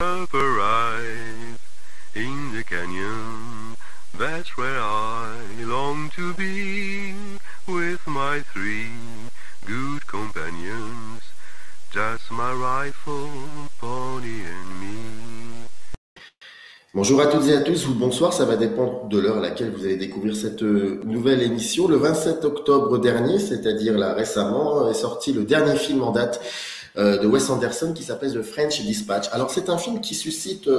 up arrive in the canyon. That's where I long to be with my three good companions. Just my rifle, pony and me. Bonjour à toutes et à tous, ou bonsoir, ça va dépendre de l'heure à laquelle vous allez découvrir cette nouvelle émission. Le 27 octobre dernier, c'est-à-dire là récemment, est sorti le dernier film en date de Wes Anderson qui s'appelle The French Dispatch. Alors c'est un film qui suscite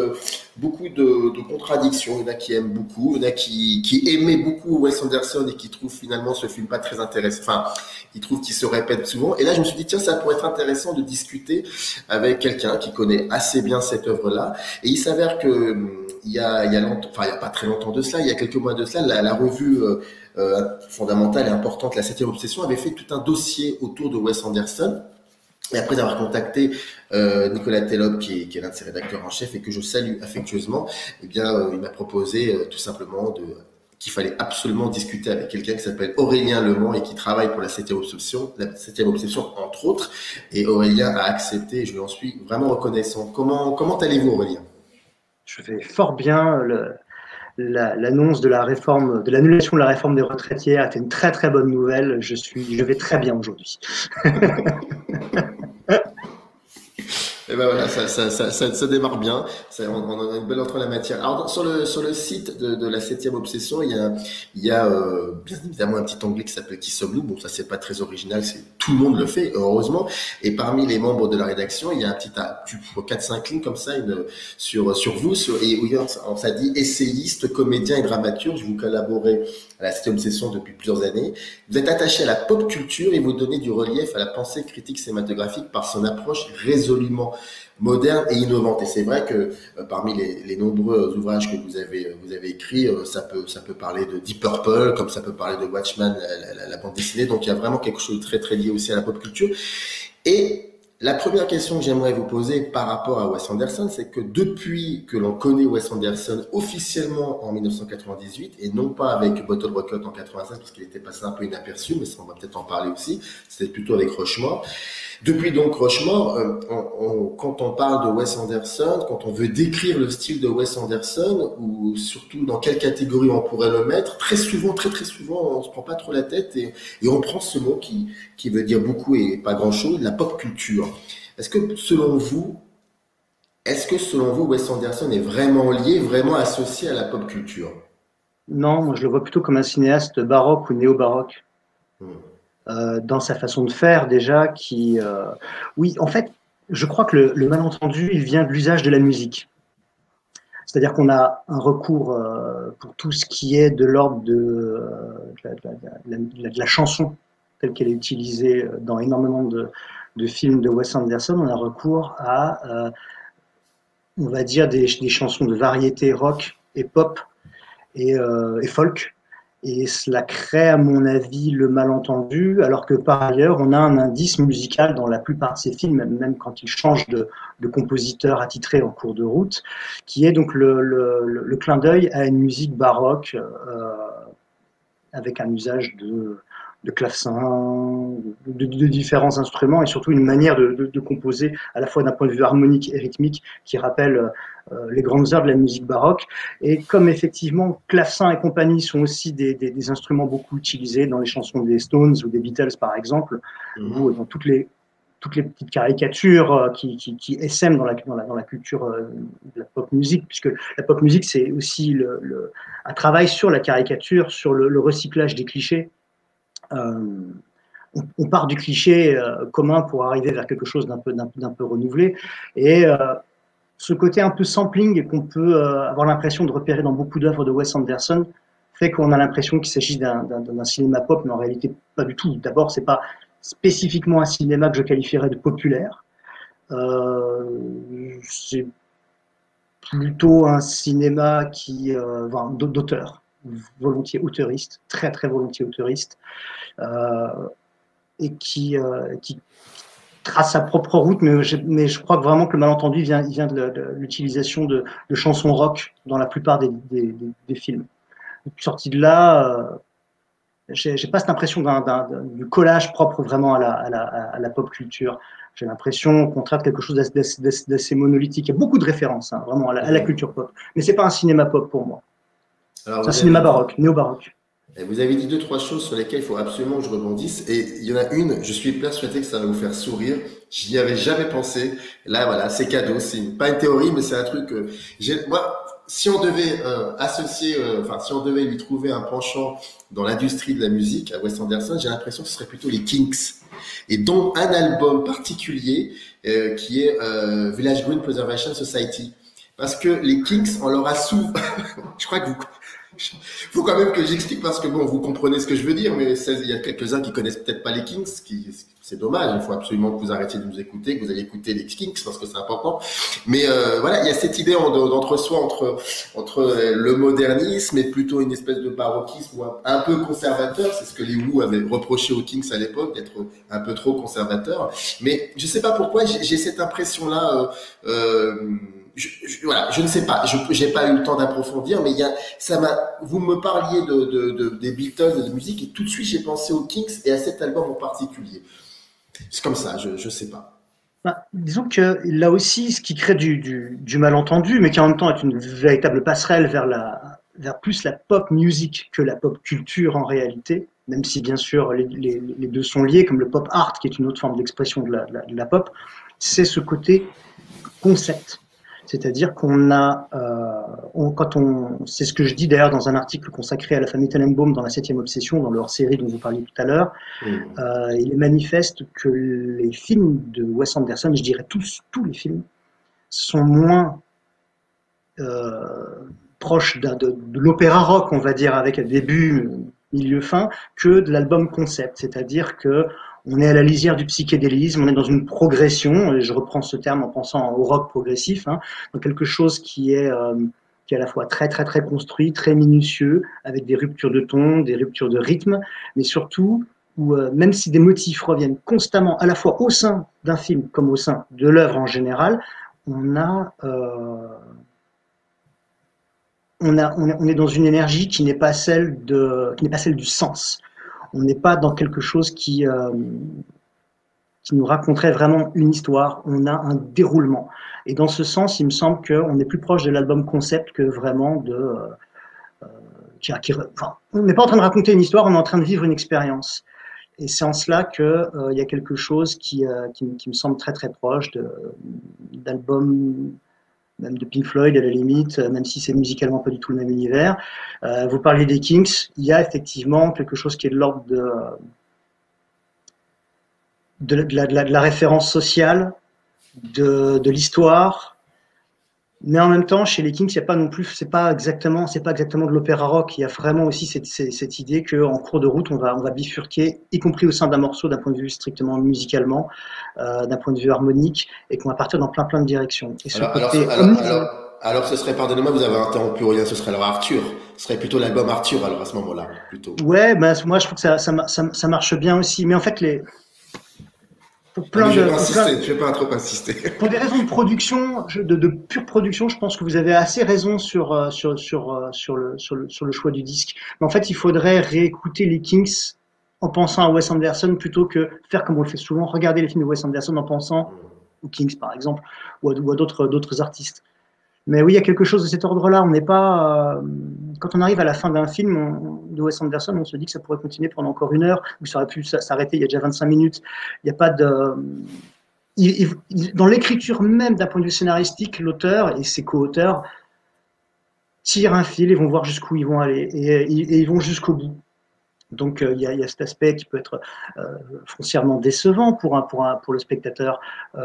beaucoup de contradictions. Il y en a qui aiment beaucoup, il y en a qui aimaient beaucoup Wes Anderson et qui trouvent finalement ce film pas très intéressant. Enfin, ils trouvent qu'il se répète souvent. Et là je me suis dit tiens, ça pourrait être intéressant de discuter avec quelqu'un qui connaît assez bien cette œuvre-là. Et il s'avère que il y a longtemps, enfin il y a pas très longtemps de cela, il y a quelques mois de cela, la revue fondamentale et importante, la 7e Obsession, avait fait tout un dossier autour de Wes Anderson. Et après avoir contacté Nicolas Tellob, qui est l'un de ses rédacteurs en chef et que je salue affectueusement, eh bien, il m'a proposé tout simplement qu'il fallait absolument discuter avec quelqu'un qui s'appelle Aurélien Lemans et qui travaille pour la 7e Obsession, entre autres. Et Aurélien a accepté et je lui en suis vraiment reconnaissant. Comment allez-vous, Aurélien? Je vais fort bien. L'annonce de la réforme, de l'annulation de la réforme des retraites hier a été une très très bonne nouvelle. Je vais très bien aujourd'hui. Et ben voilà, ça démarre bien. On a une belle entrée en la matière. Alors sur le site de la 7e Obsession, il y a bien évidemment un petit onglet qui s'appelle Qui sommes-nous. Bon, ça c'est pas très original, tout le monde le fait heureusement. Et parmi les membres de la rédaction, il y a un petit 4-5 lignes comme ça sur vous et où ça dit essayiste, comédien et dramaturge. Vous collaborez à la 7e Obsession depuis plusieurs années. Vous êtes attaché à la pop culture et vous donnez du relief à la pensée critique cinématographique par son approche résolument moderne et innovante. Et c'est vrai que parmi les nombreux ouvrages que vous avez écrits, ça peut parler de Deep Purple, comme ça peut parler de Watchmen, la bande dessinée. Donc il y a vraiment quelque chose de très très lié aussi à la pop culture. Et la première question que j'aimerais vous poser par rapport à Wes Anderson, c'est que depuis que l'on connaît Wes Anderson officiellement en 1998 et non pas avec Bottle Rocket en 96 parce qu'il était passé un peu inaperçu, mais ça on va peut-être en parler aussi, c'était plutôt avec Rushmore. Depuis donc Rushmore, quand on parle de Wes Anderson, quand on veut décrire le style de Wes Anderson ou surtout dans quelle catégorie on pourrait le mettre, très souvent, très souvent, on se prend pas trop la tête et on prend ce mot qui veut dire beaucoup et pas grand-chose, la pop culture. Est-ce que selon vous, Wes Anderson est vraiment lié, vraiment associé à la pop culture? Non, moi je le vois plutôt comme un cinéaste baroque ou néo-baroque. Dans sa façon de faire déjà, oui, en fait, je crois que le malentendu, il vient de l'usage de la musique. C'est-à-dire qu'on a un recours pour tout ce qui est de l'ordre de la chanson, telle qu'elle est utilisée dans énormément de films de Wes Anderson. On a recours à, on va dire, des chansons de variété rock et pop et folk. Et cela crée, à mon avis, le malentendu, alors que par ailleurs, on a un indice musical dans la plupart de ces films, même quand ils changent de compositeur attitré en cours de route, qui est donc le clin d'œil à une musique baroque avec un usage de clavecin, de différents instruments et surtout une manière de composer à la fois d'un point de vue harmonique et rythmique qui rappelle les grandes heures de la musique baroque. Et comme effectivement clavecin et compagnie sont aussi des instruments beaucoup utilisés dans les chansons des Stones ou des Beatles par exemple, ou dans toutes les petites caricatures qui essaiment dans la culture de la pop musique, puisque la pop musique c'est aussi un travail sur la caricature, sur le recyclage des clichés. On part du cliché commun pour arriver vers quelque chose d'un peu renouvelé. Et ce côté un peu sampling qu'on peut avoir l'impression de repérer dans beaucoup d'œuvres de Wes Anderson fait qu'on a l'impression qu'il s'agit d'un cinéma pop, mais en réalité pas du tout. D'abord, c'est pas spécifiquement un cinéma que je qualifierais de populaire. C'est plutôt un cinéma d'auteur, volontiers auteuriste, très très volontiers auteuriste, et qui trace sa propre route, mais je crois que vraiment que le malentendu vient de l'utilisation de chansons rock dans la plupart des films. Sorti de là, J'ai pas cette impression du collage propre vraiment à la pop culture. J'ai l'impression, au contraire, de quelque chose d'assez monolithique. Il y a beaucoup de références, hein, vraiment, à la culture pop. Mais c'est pas un cinéma pop pour moi. C'est un cinéma baroque, néo-baroque. Vous avez dit 2-3 choses sur lesquelles il faut absolument que je rebondisse. Et il y en a une, je suis persuadé que ça va vous faire sourire. Je n'y avais jamais pensé. Là, voilà, c'est cadeau. C'est pas une théorie, mais c'est un truc. Moi, si on devait associer, si on devait lui trouver un penchant dans l'industrie de la musique à Wes Anderson, j'ai l'impression que ce serait plutôt les Kinks. Et dont un album particulier qui est Village Green Preservation Society. Parce que les Kinks, on leur a je crois que faut quand même que j'explique parce que bon, vous comprenez ce que je veux dire, mais il y a quelques-uns qui connaissent peut-être pas les Kinks, c'est dommage. Il faut absolument que vous arrêtiez de nous écouter, que vous allez écouter les Kinks parce que c'est important. Mais voilà, il y a cette idée d'entre-soi entre le modernisme et plutôt une espèce de baroquisme un peu conservateur. C'est ce que les Who avaient reproché aux Kinks à l'époque, d'être un peu trop conservateur. Mais je sais pas pourquoi j'ai cette impression-là. Voilà, je ne sais pas, j'ai pas eu le temps d'approfondir, mais vous me parliez des Beatles, de musique, et tout de suite j'ai pensé aux Kinks et à cet album en particulier. C'est comme ça, je sais pas. Disons que là aussi, ce qui crée du malentendu, mais qui en même temps est une véritable passerelle vers plus la pop music que la pop culture en réalité, même si bien sûr les deux sont liés, comme le pop art, qui est une autre forme d'expression de la pop, c'est ce côté concept. C'est-à-dire qu'on a, c'est ce que je dis d'ailleurs dans un article consacré à la famille Tenenbaum dans la 7e Obsession, dans leur série dont vous parliez tout à l'heure, il est manifeste que les films de Wes Anderson, je dirais tous les films, sont moins proches de l'opéra rock, on va dire, avec un début, milieu, fin, que de l'album concept. C'est-à-dire que on est à la lisière du psychédélisme, on est dans une progression, et je reprends ce terme en pensant au rock progressif, hein, dans quelque chose qui est à la fois très très très construit, très minutieux, avec des ruptures de ton, des ruptures de rythme, mais surtout où même si des motifs reviennent constamment, à la fois au sein d'un film comme au sein de l'œuvre en général, on est dans une énergie qui n'est pas celle du sens. On n'est pas dans quelque chose qui nous raconterait vraiment une histoire. On a un déroulement. Et dans ce sens, il me semble qu'on est plus proche de l'album concept que vraiment on n'est pas en train de raconter une histoire, on est en train de vivre une expérience. Et c'est en cela qu'il y a quelque chose qui me semble très très proche d'albums, même de Pink Floyd à la limite, même si c'est musicalement pas du tout le même univers. Vous parliez des Kinks, il y a effectivement quelque chose qui est de l'ordre de la référence sociale, de l'histoire, mais en même temps, chez les Kinks, il y a pas non plus, c'est pas exactement de l'opéra rock. Il y a vraiment aussi cette idée qu'en cours de route, on va bifurquer, y compris au sein d'un morceau, d'un point de vue strictement musicalement, d'un point de vue harmonique, et qu'on va partir dans plein de directions. Et alors, ce serait, pardonnez-moi, vous avez interrompu rien, ce serait alors Arthur. Ce serait plutôt l'album Arthur, alors à ce moment-là, plutôt. Ouais, moi je trouve que ça marche bien aussi. Mais en fait, je vais pas trop insister. Pour des raisons de production, de pure production, je pense que vous avez assez raison sur le choix du disque. Mais en fait, il faudrait réécouter les Kinks en pensant à Wes Anderson plutôt que faire comme on le fait souvent, regarder les films de Wes Anderson en pensant aux Kinks par exemple ou à d'autres artistes. Mais oui, il y a quelque chose de cet ordre-là. On n'est pas quand on arrive à la fin d'un film de Wes Anderson, on se dit que ça pourrait continuer pendant encore 1 heure, ou ça aurait pu s'arrêter il y a déjà 25 minutes. Il n'y a pas de dans l'écriture même d'un point de vue scénaristique, l'auteur et ses co-auteurs tirent un fil et vont voir jusqu'où ils vont aller et ils vont jusqu'au bout. Donc il y a cet aspect qui peut être foncièrement décevant pour le spectateur,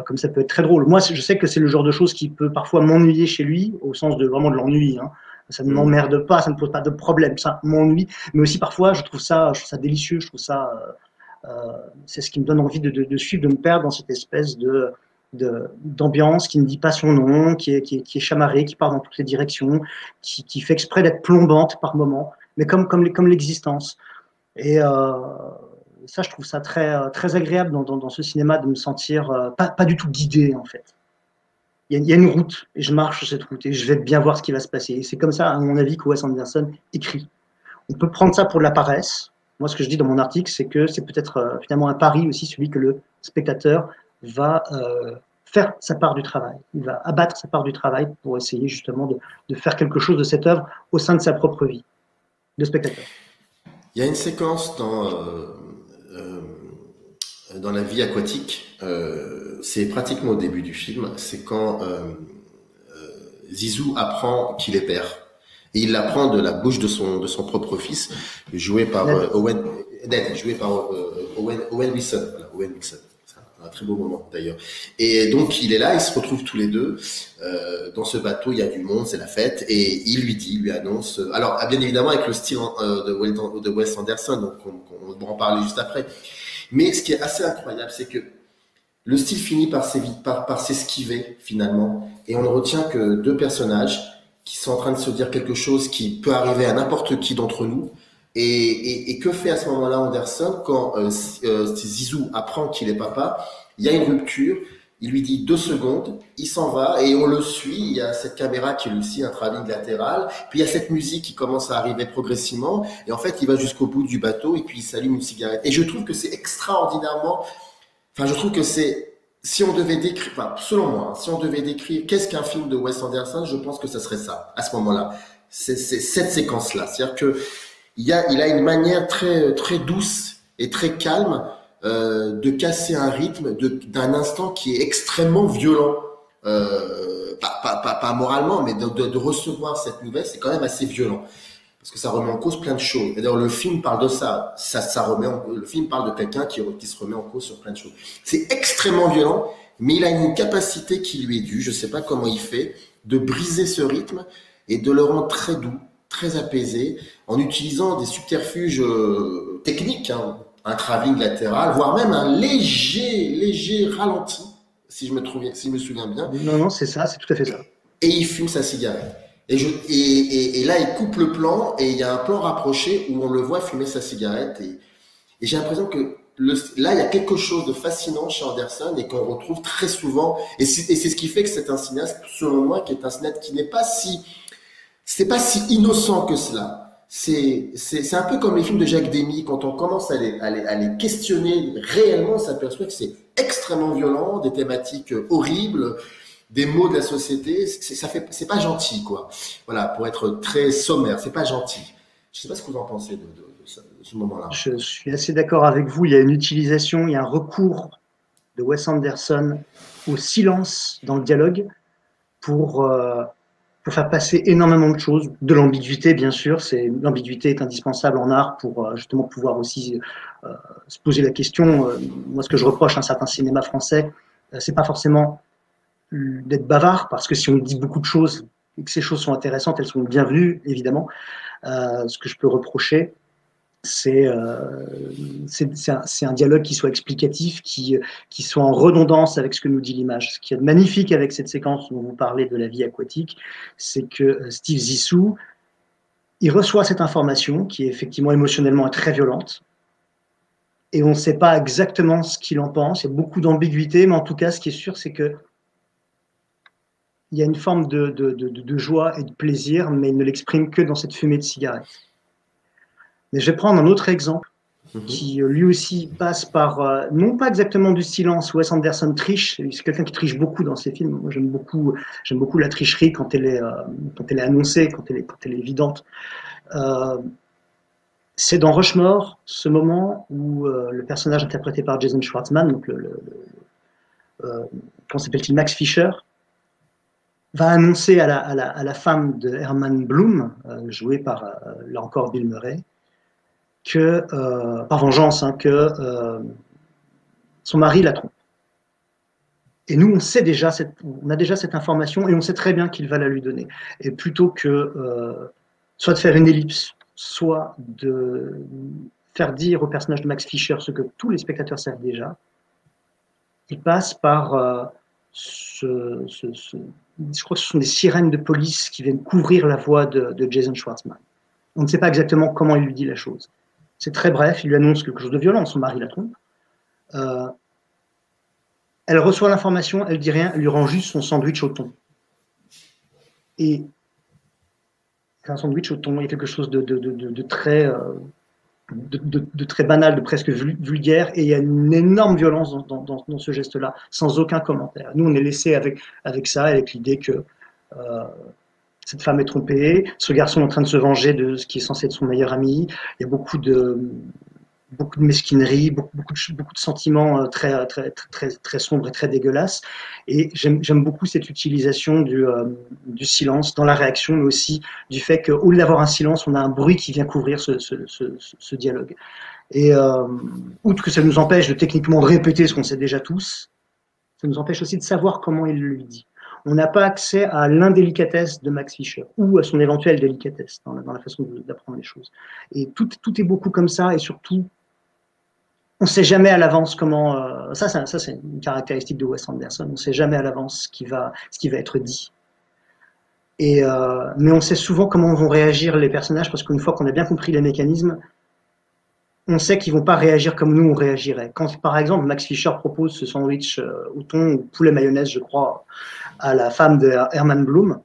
comme ça peut être très drôle. Moi, je sais que c'est le genre de choses qui peut parfois m'ennuyer chez lui, au sens de vraiment de l'ennui. Hein. Ça ne m'emmerde pas, ça ne pose pas de problème, ça m'ennuie. Mais aussi parfois, je trouve ça délicieux, je trouve ça, c'est ce qui me donne envie de suivre, de me perdre dans cette espèce d'ambiance qui ne dit pas son nom, qui est chamarrée, qui part dans toutes les directions, qui fait exprès d'être plombante par moments, mais comme l'existence. Et ça, je trouve ça très, très agréable dans ce cinéma de me sentir pas du tout guidé, en fait. Il y a une route, et je marche sur cette route, et je vais bien voir ce qui va se passer. Et c'est comme ça, à mon avis, que Wes Anderson écrit. On peut prendre ça pour de la paresse, Moi, ce que je dis dans mon article, c'est que c'est peut-être finalement un pari aussi, celui que le spectateur va faire sa part du travail. Il va abattre sa part du travail pour essayer justement de faire quelque chose de cette œuvre au sein de sa propre vie, de spectateur. Il y a une séquence dans la vie aquatique, c'est pratiquement au début du film, c'est quand Zizou apprend qu'il est père. Et il l'apprend de la bouche de son propre fils, joué par Owen Wilson. Voilà, Owen Wilson. C'est un très beau moment d'ailleurs. Et donc il est là, ils se retrouvent tous les deux. Dans ce bateau, il y a du monde, c'est la fête. Et il lui annonce. Alors bien évidemment avec le style de Wes Anderson, donc on va en parler juste après. Mais ce qui est assez incroyable, c'est que le style finit par s'esquiver finalement, et on ne retient que deux personnages qui sont en train de se dire quelque chose qui peut arriver à n'importe qui d'entre nous. Et que fait à ce moment-là Anderson quand Zizou apprend qu'il est papa? Il y a une rupture, il lui dit 2 secondes, il s'en va et on le suit. Il y a cette caméra qui est aussi un travelling latéral, puis il y a cette musique qui commence à arriver progressivement, et en fait il va jusqu'au bout du bateau et puis il s'allume une cigarette. Et je trouve que c'est extraordinairement, je trouve que c'est, si on devait décrire, selon moi, si on devait décrire qu'est-ce qu'un film de Wes Anderson, je pense que ça serait ça, à ce moment-là. C'est cette séquence-là. C'est-à-dire que il a une manière très, très douce et très calme de casser un rythme d'un instant qui est extrêmement violent. Pas moralement, mais de recevoir cette nouvelle, c'est quand même assez violent. Parce que ça remet en cause plein de choses. Et d'ailleurs, le film parle de ça. Le film parle de quelqu'un qui se remet en cause sur plein de choses. C'est extrêmement violent, mais il a une capacité qui lui est due, je sais pas comment il fait, de briser ce rythme et de le rendre très doux, très apaisé, en utilisant des subterfuges techniques, hein, un travelling latéral, voire même un léger ralenti, si je me souviens bien. Non, c'est ça, c'est tout à fait ça. Et il fume sa cigarette. Et là, il coupe le plan et il y a un plan rapproché où on le voit fumer sa cigarette. Et j'ai l'impression que là, il y a quelque chose de fascinant chez Anderson et qu'on retrouve très souvent. Et c'est ce qui fait que c'est un cinéaste, selon moi, qui est un cinéaste qui n'est pas c'est pas si innocent que cela. C'est un peu comme les films de Jacques Demy. Quand on commence à les questionner réellement, on s'aperçoit que c'est extrêmement violent, des thématiques horribles, des mots de la société, c'est pas gentil, quoi. Voilà, pour être très sommaire, c'est pas gentil. Je sais pas ce que vous en pensez de ce moment-là. Je suis assez d'accord avec vous. Il y a une utilisation, il y a un recours de Wes Anderson au silence dans le dialogue pour faire passer énormément de choses, de l'ambiguïté, bien sûr. L'ambiguïté est indispensable en art pour justement pouvoir aussi se poser la question. Moi, ce que je reproche à un certain cinéma français, c'est pas forcément d'être bavard, parce que si on dit beaucoup de choses et que ces choses sont intéressantes, elles sont bienvenues, évidemment. Ce que je peux reprocher, c'est un dialogue qui soit explicatif, qui soit en redondance avec ce que nous dit l'image. Ce qui est magnifique avec cette séquence dont vous parlez de la vie aquatique, c'est que Steve Zissou, il reçoit cette information qui est effectivement émotionnellement très violente, et on ne sait pas exactement ce qu'il en pense. Il y a beaucoup d'ambiguïté, mais en tout cas, ce qui est sûr, c'est que il y a une forme de joie et de plaisir, mais il ne l'exprime que dans cette fumée de cigarette. Mais je vais prendre un autre exemple qui lui aussi passe par, non pas exactement du silence. Wes Anderson triche, c'est quelqu'un qui triche beaucoup dans ses films. Moi, j'aime beaucoup la tricherie quand elle est annoncée, quand elle est évidente. C'est dans Rushmore, ce moment où le personnage interprété par Jason Schwartzman, donc comment s'appelle-t-il, Max Fisher, va annoncer à la femme de Herman Bloom, jouée par, là encore, Bill Murray, que, par vengeance, hein, que son mari la trompe. Et nous, on a déjà cette information et on sait très bien qu'il va la lui donner. Et plutôt que soit de faire une ellipse, soit de faire dire au personnage de Max Fisher ce que tous les spectateurs savent déjà, il passe par je crois que ce sont des sirènes de police qui viennent couvrir la voix de Jason Schwartzman. On ne sait pas exactement comment il lui dit la chose. C'est très bref, il lui annonce quelque chose de violent, son mari la trompe. Elle reçoit l'information, elle dit rien, elle lui rend juste son sandwich au thon. Et c'est un sandwich au thon, il y a quelque chose de très de très banal, de presque vulgaire, et il y a une énorme violence dans ce geste-là, sans aucun commentaire. Nous, on est laissé avec ça, avec l'idée que cette femme est trompée, ce garçon est en train de se venger de ce qui est censé être son meilleur ami. Il y a beaucoup de mesquinerie, beaucoup de sentiments très sombres et très dégueulasses. Et j'aime beaucoup cette utilisation du silence dans la réaction, mais aussi du fait qu'au lieu d'avoir un silence, on a un bruit qui vient couvrir ce dialogue. Et outre que ça nous empêche de techniquement répéter ce qu'on sait déjà tous, ça nous empêche aussi de savoir comment il le dit. On n'a pas accès à l'indélicatesse de Max Fischer ou à son éventuelle délicatesse dans la façon d'apprendre les choses. Et tout est beaucoup comme ça, et surtout, on ne sait jamais à l'avance comment. Ça c'est une caractéristique de Wes Anderson. On ne sait jamais à l'avance ce qui va être dit. Mais on sait souvent comment vont réagir les personnages, parce qu'une fois qu'on a bien compris les mécanismes, on sait qu'ils ne vont pas réagir comme nous on réagirait. Quand par exemple Max Fischer propose ce sandwich au thon ou poulet mayonnaise, je crois, à la femme de Herman Bloom,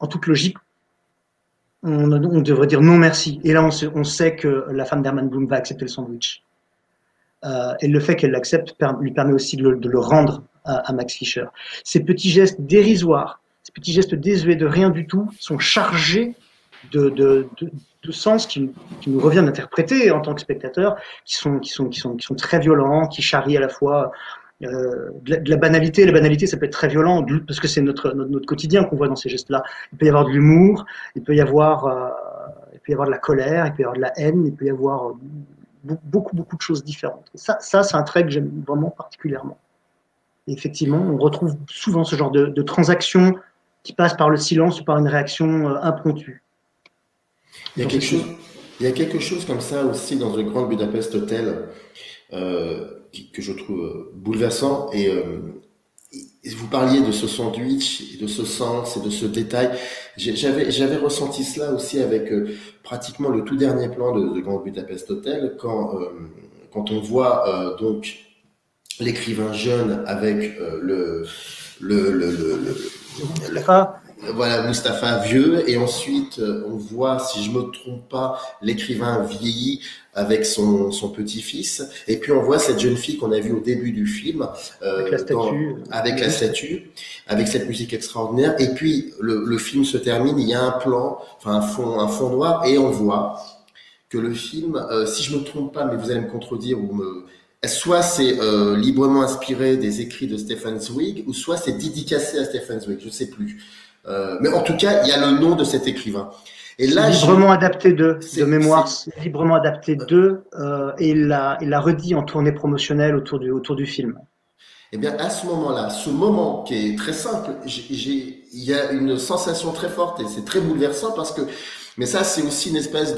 en toute logique, on devrait dire non merci. Et là, on sait que la femme d'Herman Bloom va accepter le sandwich. Et le fait qu'elle l'accepte lui permet aussi de le rendre à Max Fischer. Ces petits gestes dérisoires, ces petits gestes désuets de rien du tout, sont chargés de sens qui nous revient d'interpréter en tant que spectateur, qui sont très violents, qui charrient à la fois de la banalité. La banalité, ça peut être très violent, parce que c'est notre quotidien qu'on voit dans ces gestes-là. Il peut y avoir de l'humour, il peut y avoir de la colère, il peut y avoir de la haine, il peut y avoir beaucoup de choses différentes. Ça c'est un trait que j'aime vraiment particulièrement. Et effectivement, on retrouve souvent ce genre de transaction qui passe par le silence ou par une réaction impromptue. Il y a quelque chose comme ça aussi dans The Grand Budapest Hotel que je trouve bouleversant. Et vous parliez de ce sandwich, de ce sens et de ce détail. J'avais ressenti cela aussi avec pratiquement le tout dernier plan de The Grand Budapest Hotel, quand on voit donc l'écrivain jeune avec voilà, Mustapha vieux, et ensuite on voit, si je me trompe pas, l'écrivain vieilli avec son petit-fils, et puis on voit cette jeune fille qu'on a vue au début du film avec la statue, avec cette musique extraordinaire, et puis le film se termine, il y a un plan, enfin un fond noir, et on voit que le film, si je me trompe pas, mais vous allez me contredire soit c'est librement inspiré des écrits de Stefan Zweig, ou soit c'est dédicacé à Stefan Zweig, je sais plus. Mais en tout cas, il y a le nom de cet écrivain. Et là, librement adapté de mémoire, librement adapté et il l'a redit en tournée promotionnelle autour du film. Eh bien, à ce moment-là, ce moment qui est très simple, il y a une sensation très forte et c'est très bouleversant mais ça, c'est aussi une espèce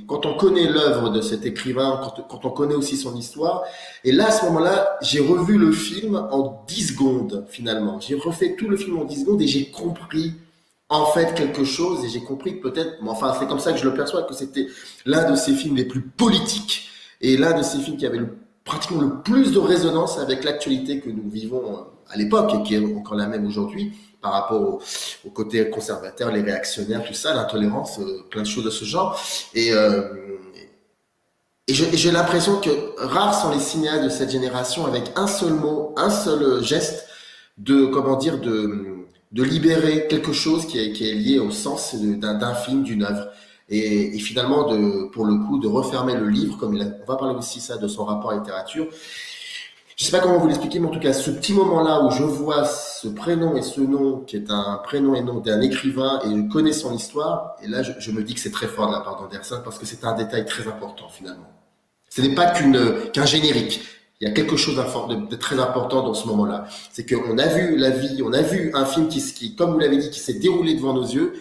quand on connaît l'œuvre de cet écrivain, quand on connaît aussi son histoire. Et là, à ce moment-là, j'ai revu le film en 10 secondes, finalement. J'ai refait tout le film en 10 secondes et j'ai compris, en fait, quelque chose. Et j'ai compris que peut-être, enfin, c'est comme ça que je le perçois, que c'était l'un de ces films les plus politiques et l'un de ces films qui avait pratiquement le plus de résonance avec l'actualité que nous vivons à l'époque et qui est encore la même aujourd'hui, par rapport au côté conservateur, les réactionnaires, tout ça, l'intolérance, plein de choses de ce genre. Et j'ai l'impression que rares sont les cinéastes de cette génération avec un seul mot, un seul geste de libérer quelque chose qui est lié au sens d'un film, d'une œuvre. Et finalement, pour le coup, de refermer le livre, comme on va parler aussi ça de son rapport à la littérature. Je sais pas comment vous l'expliquer, mais en tout cas, ce petit moment-là où je vois ce prénom et ce nom, qui est un prénom et nom d'un écrivain, et je connais son histoire, et là, je me dis que c'est très fort de la part d'Anderson, parce que c'est un détail très important, finalement. Ce n'est pas qu'un générique. Il y a quelque chose de très important dans ce moment-là. C'est qu'on a vu la vie, on a vu un film qui, comme vous l'avez dit, qui s'est déroulé devant nos yeux,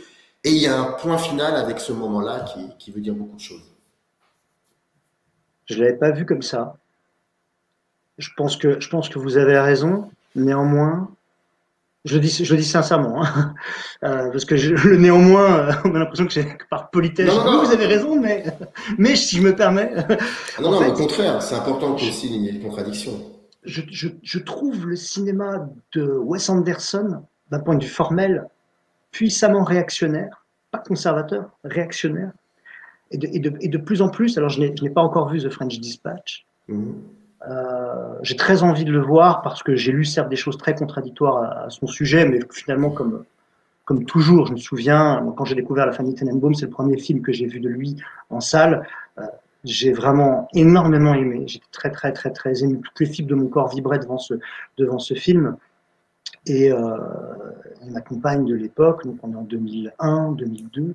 et il y a un point final avec ce moment-là qui veut dire beaucoup de choses. Je ne l'avais pas vu comme ça. Je pense que vous avez raison. Néanmoins, je le dis sincèrement, hein, parce que le néanmoins, on a l'impression que par politesse, vous avez raison, mais si je me permets. Non, au contraire, c'est important qu'aussi il y ait des contradictions. Je trouve le cinéma de Wes Anderson, d'un point de vue formel, puissamment réactionnaire, pas conservateur, réactionnaire. et de plus en plus, alors je n'ai pas encore vu The French Dispatch, j'ai très envie de le voir parce que j'ai lu certes des choses très contradictoires à son sujet, mais finalement comme toujours, je me souviens, quand j'ai découvert La famille Tenenbaum, c'est le premier film que j'ai vu de lui en salle, j'ai vraiment énormément aimé, j'étais très ému, toutes les fibres de mon corps vibraient devant ce film, et ma compagne de l'époque, donc on est en 2001, 2002,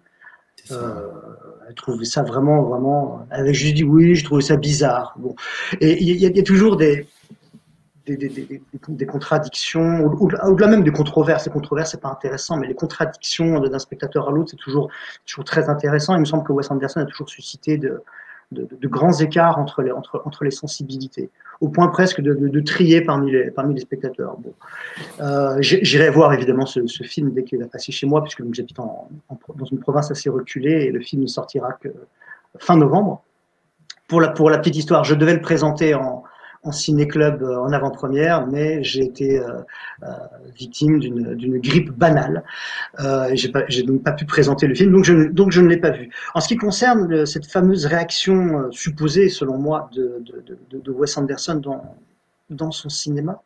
elle trouvait ça vraiment, elle avait juste dit oui, je trouvais ça bizarre. Bon. Et il y a toujours des contradictions, au-delà même des controverses. Les controverses, c'est pas intéressant, mais les contradictions d'un spectateur à l'autre, c'est toujours très intéressant. Il me semble que Wes Anderson a toujours suscité de grands écarts entre les sensibilités, au point presque de trier parmi les spectateurs. Bon. J'irai voir évidemment ce film dès qu'il va passer chez moi, puisque j'habite dans une province assez reculée, et le film ne sortira que fin novembre. Pour la petite histoire, je devais le présenter en ciné-club en avant-première, mais j'ai été victime d'une grippe banale. J'ai donc pas pu présenter le film, donc je ne l'ai pas vu. En ce qui concerne cette fameuse réaction supposée, selon moi, de Wes Anderson dans son cinéma,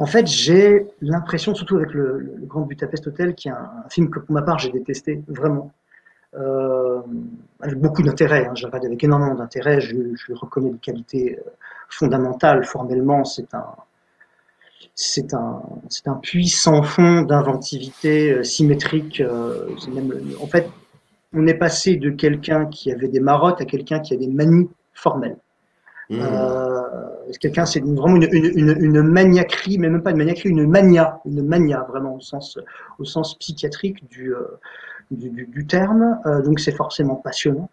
en fait, j'ai l'impression, surtout avec le Grand Budapest Hotel, qui est un film que pour ma part j'ai détesté vraiment. Avec beaucoup d'intérêt, je regarde avec énormément d'intérêt, je reconnais des qualités fondamentales, formellement, c'est un puits sans fond d'inventivité symétrique. En fait, on est passé de quelqu'un qui avait des marottes à quelqu'un qui a des manies formelles. Quelqu'un, c'est vraiment une maniaquerie, mais même pas une maniaquerie, une mania vraiment au sens psychiatrique du terme. Donc c'est forcément passionnant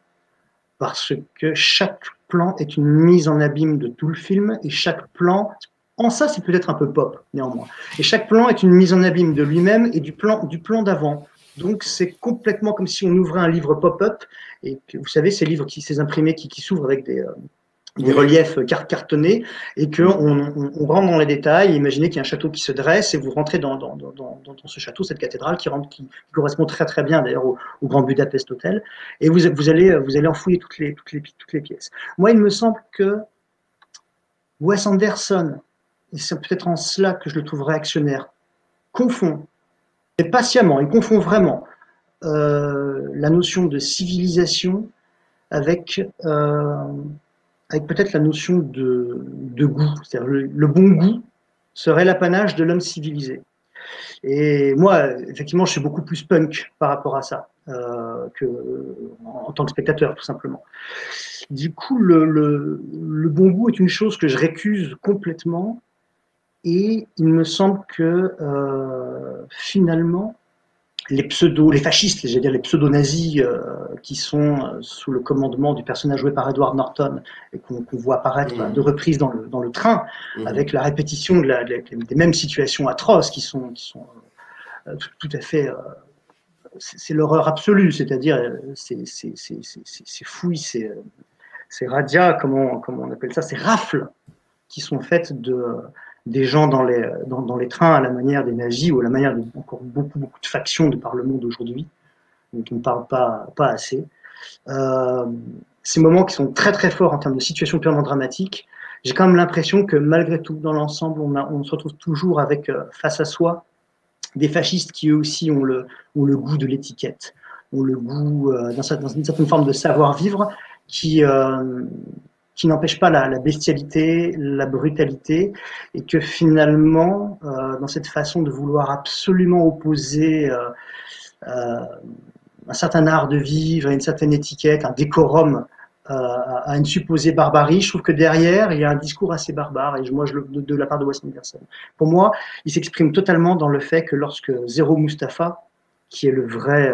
parce que chaque plan est une mise en abîme de tout le film, et chaque plan, en ça c'est peut-être un peu pop néanmoins, et chaque plan est une mise en abîme de lui-même et du plan d'avant. Donc c'est complètement comme si on ouvrait un livre pop-up, et que, vous savez, ces livres, ces imprimés qui s'ouvrent avec des reliefs cartonnés, et qu'on rentre dans les détails. Imaginez qu'il y a un château qui se dresse, et vous rentrez dans ce château, cette cathédrale qui correspond très bien d'ailleurs au Grand Budapest Hotel, et vous allez enfouiller toutes les pièces. Moi, il me semble que Wes Anderson, et c'est peut-être en cela que je le trouve réactionnaire, confond, et patiemment, il confond vraiment la notion de civilisation avec peut-être la notion de goût. C'est-à-dire le bon goût serait l'apanage de l'homme civilisé. Et moi, effectivement, je suis beaucoup plus punk par rapport à ça, en tant que spectateur, tout simplement. Du coup, le bon goût est une chose que je récuse complètement, et il me semble que finalement, les fascistes, j'allais dire les pseudo-nazis qui sont sous le commandement du personnage joué par Edward Norton, et qu'on voit apparaître de reprises dans le train, avec la répétition des mêmes situations atroces qui sont tout à fait... c'est l'horreur absolue, c'est-à-dire c'est fouilles, c'est radia, comment on appelle ça, ces rafles qui sont faites des gens dans les trains, à la manière des nazis, ou à la manière de encore beaucoup de factions de par le monde aujourd'hui, dont on ne parle pas assez. Ces moments qui sont très forts en termes de situation purement dramatique, j'ai quand même l'impression que malgré tout, dans l'ensemble, on se retrouve toujours avec face à soi des fascistes qui eux aussi ont le goût de l'étiquette, ont le goût d'une certaine forme de savoir-vivre qui n'empêche pas la bestialité, la brutalité, et que finalement, dans cette façon de vouloir absolument opposer un certain art de vivre, une certaine étiquette, un décorum à une supposée barbarie, je trouve que derrière, il y a un discours assez barbare, et de la part de Wes Anderson. Pour moi, il s'exprime totalement dans le fait que lorsque Zéro Mustapha, qui est le vrai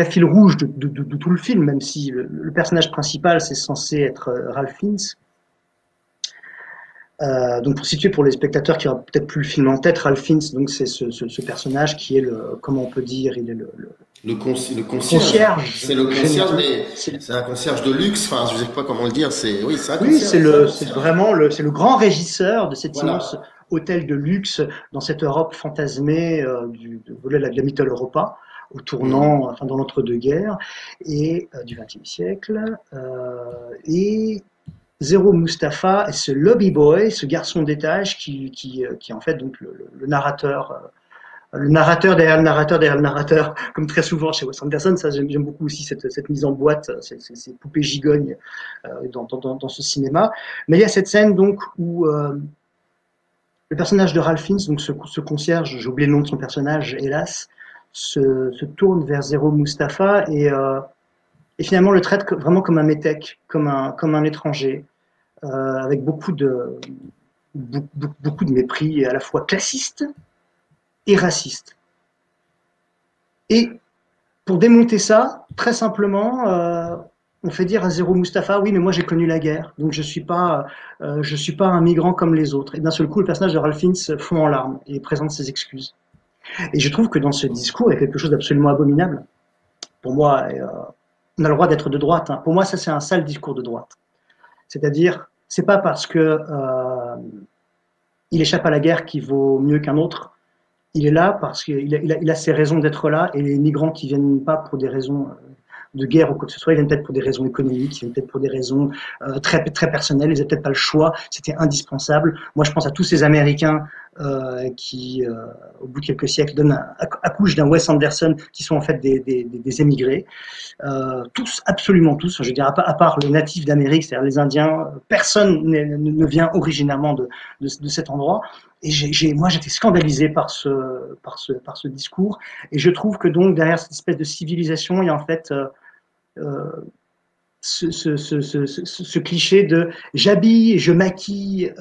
fil rouge de tout le film, même si le personnage principal, c'est censé être Ralph Fiennes. Donc pour situer pour les spectateurs qui n'auraient peut-être plus le film en tête, Ralph Fiennes, donc c'est ce personnage qui est comment on peut dire, il est le concierge. C'est le concierge, mais c'est un concierge de luxe. Enfin, je ne sais pas comment le dire. C'est vraiment le grand régisseur de cet immense hôtel de luxe dans cette Europe fantasmée de la Mittel Europa. au tournant, enfin dans l'entre-deux-guerres et du XXe siècle. Et Zero Mustapha est ce lobby boy, ce garçon d'étage qui est en fait donc le narrateur. Le narrateur derrière le narrateur derrière le narrateur, comme très souvent chez Wes Anderson. Ça, j'aime beaucoup aussi cette mise en boîte, ces poupées gigognes dans ce cinéma. Mais il y a cette scène donc où le personnage de Ralph Fiennes, donc ce concierge, j'ai oublié le nom de son personnage, hélas, se tourne vers Zero Mustapha et finalement le traite vraiment comme un métèque, comme un étranger, avec beaucoup de mépris, à la fois classiste et raciste. Et pour démonter ça, très simplement, on fait dire à Zero Mustapha, oui, mais moi j'ai connu la guerre, donc je suis pas un migrant comme les autres. Et d'un seul coup, le personnage de Ralph Fiennes fond en larmes et présente ses excuses. Et je trouve que dans ce discours, il y a quelque chose d'absolument abominable. Pour moi, on a le droit d'être de droite. Hein. Pour moi, ça c'est un sale discours de droite. C'est-à-dire, c'est pas parce que il échappe à la guerre qu'il vaut mieux qu'un autre. Il est là parce qu'il a ses raisons d'être là, et les migrants qui viennent pas pour des raisons de guerre ou quoi que ce soit, ils viennent peut-être pour des raisons économiques, ils viennent peut-être pour des raisons très personnelles, ils n'avaient peut-être pas le choix, c'était indispensable. Moi, je pense à tous ces Américains qui, au bout de quelques siècles, accouchent d'un Wes Anderson, qui sont en fait des émigrés. Tous, absolument tous, je veux dire, à part les natifs d'Amérique, c'est-à-dire les Indiens, personne ne vient originairement de cet endroit. Et moi, j'étais scandalisé par ce discours. Et je trouve que donc, derrière cette espèce de civilisation, il y a en fait ce cliché de j'habille et je maquille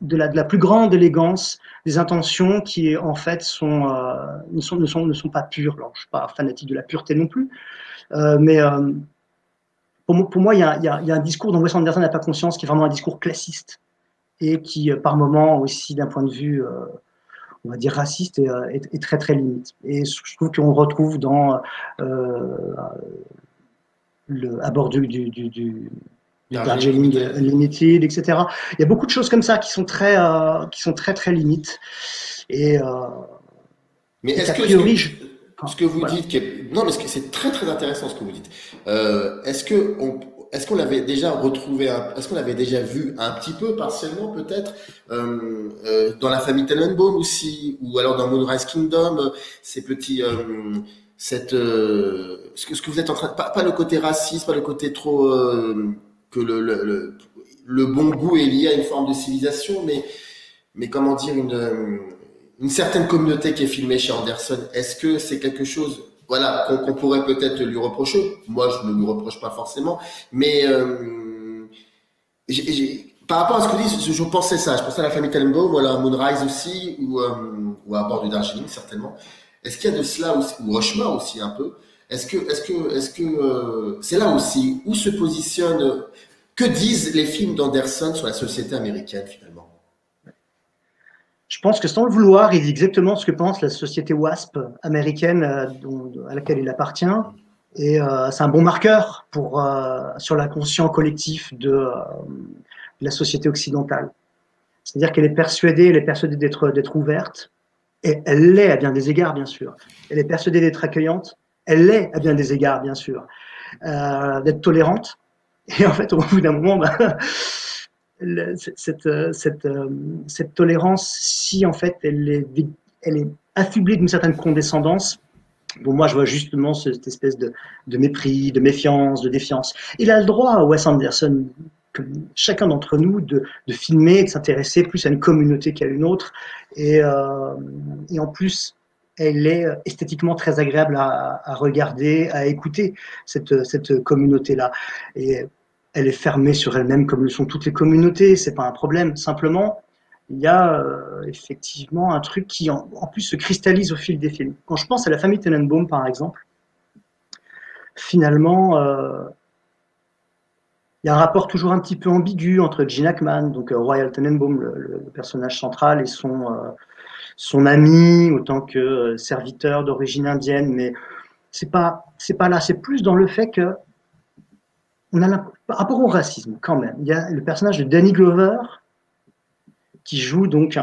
de la plus grande élégance des intentions qui en fait ne sont pas pures. Alors, je ne suis pas fanatique de la pureté non plus, mais pour moi, il y a un discours dont Wes Anderson n'a pas conscience, qui est vraiment un discours classiste et qui, par moments aussi, d'un point de vue, on va dire, raciste, est très très limite. Et je trouve qu'on retrouve dans à bord du Darjeeling Unlimited, etc. Il y a beaucoup de choses comme ça qui sont très très limites. Et mais est-ce que ce que vous dites, non, mais c'est très très intéressant ce que vous dites. Est-ce qu'on l'avait déjà retrouvé, est-ce qu'on l'avait déjà vu un petit peu partiellement peut-être dans La Famille Tenenbaum aussi, ou alors dans Moonrise Kingdom, ces petits ce que vous êtes en train de, pas le côté raciste, pas le côté trop que le bon goût est lié à une forme de civilisation, mais comment dire, une certaine communauté qui est filmée chez Anderson. Est-ce que c'est quelque chose, voilà, qu'on pourrait peut-être lui reprocher? Moi, je ne lui reproche pas forcément, mais par rapport à ce que vous dites, je pensais ça. Je pensais à La Famille Tenenbaum, ou à Moonrise aussi, ou à bord du Darjeeling, certainement. Est-ce qu'il y a de cela aussi, ou Rushmore aussi un peu? Est-ce que c'est là aussi où se positionne, que disent les films d'Anderson sur la société américaine finalement? Je pense que sans le vouloir, il dit exactement ce que pense la société WASP américaine à laquelle il appartient. Et c'est un bon marqueur sur l'inconscient collectif de la société occidentale. C'est-à-dire qu'elle est persuadée d'être ouverte, et elle l'est à bien des égards, bien sûr. Elle est persuadée d'être accueillante, elle l'est à bien des égards, bien sûr. D'être tolérante. Et en fait, au bout d'un moment, cette tolérance, si en fait elle est affublée d'une certaine condescendance, bon, moi je vois justement cette espèce de mépris, de méfiance, de défiance. Il a le droit, Wes Anderson, comme chacun d'entre nous, de filmer, de s'intéresser plus à une communauté qu'à une autre, et en plus elle est esthétiquement très agréable à regarder, à écouter, cette communauté-là. Et elle est fermée sur elle-même comme le sont toutes les communautés, c'est pas un problème. Simplement, il y a effectivement un truc qui en plus se cristallise au fil des films. Quand je pense à La Famille Tenenbaum, par exemple, finalement, il y a un rapport toujours un petit peu ambigu entre Gene Hackman, donc Royal Tenenbaum, le personnage central, et son ami, autant que serviteur d'origine indienne, mais c'est pas là, c'est plus dans le fait que par rapport au racisme, quand même, il y a le personnage de Danny Glover qui joue donc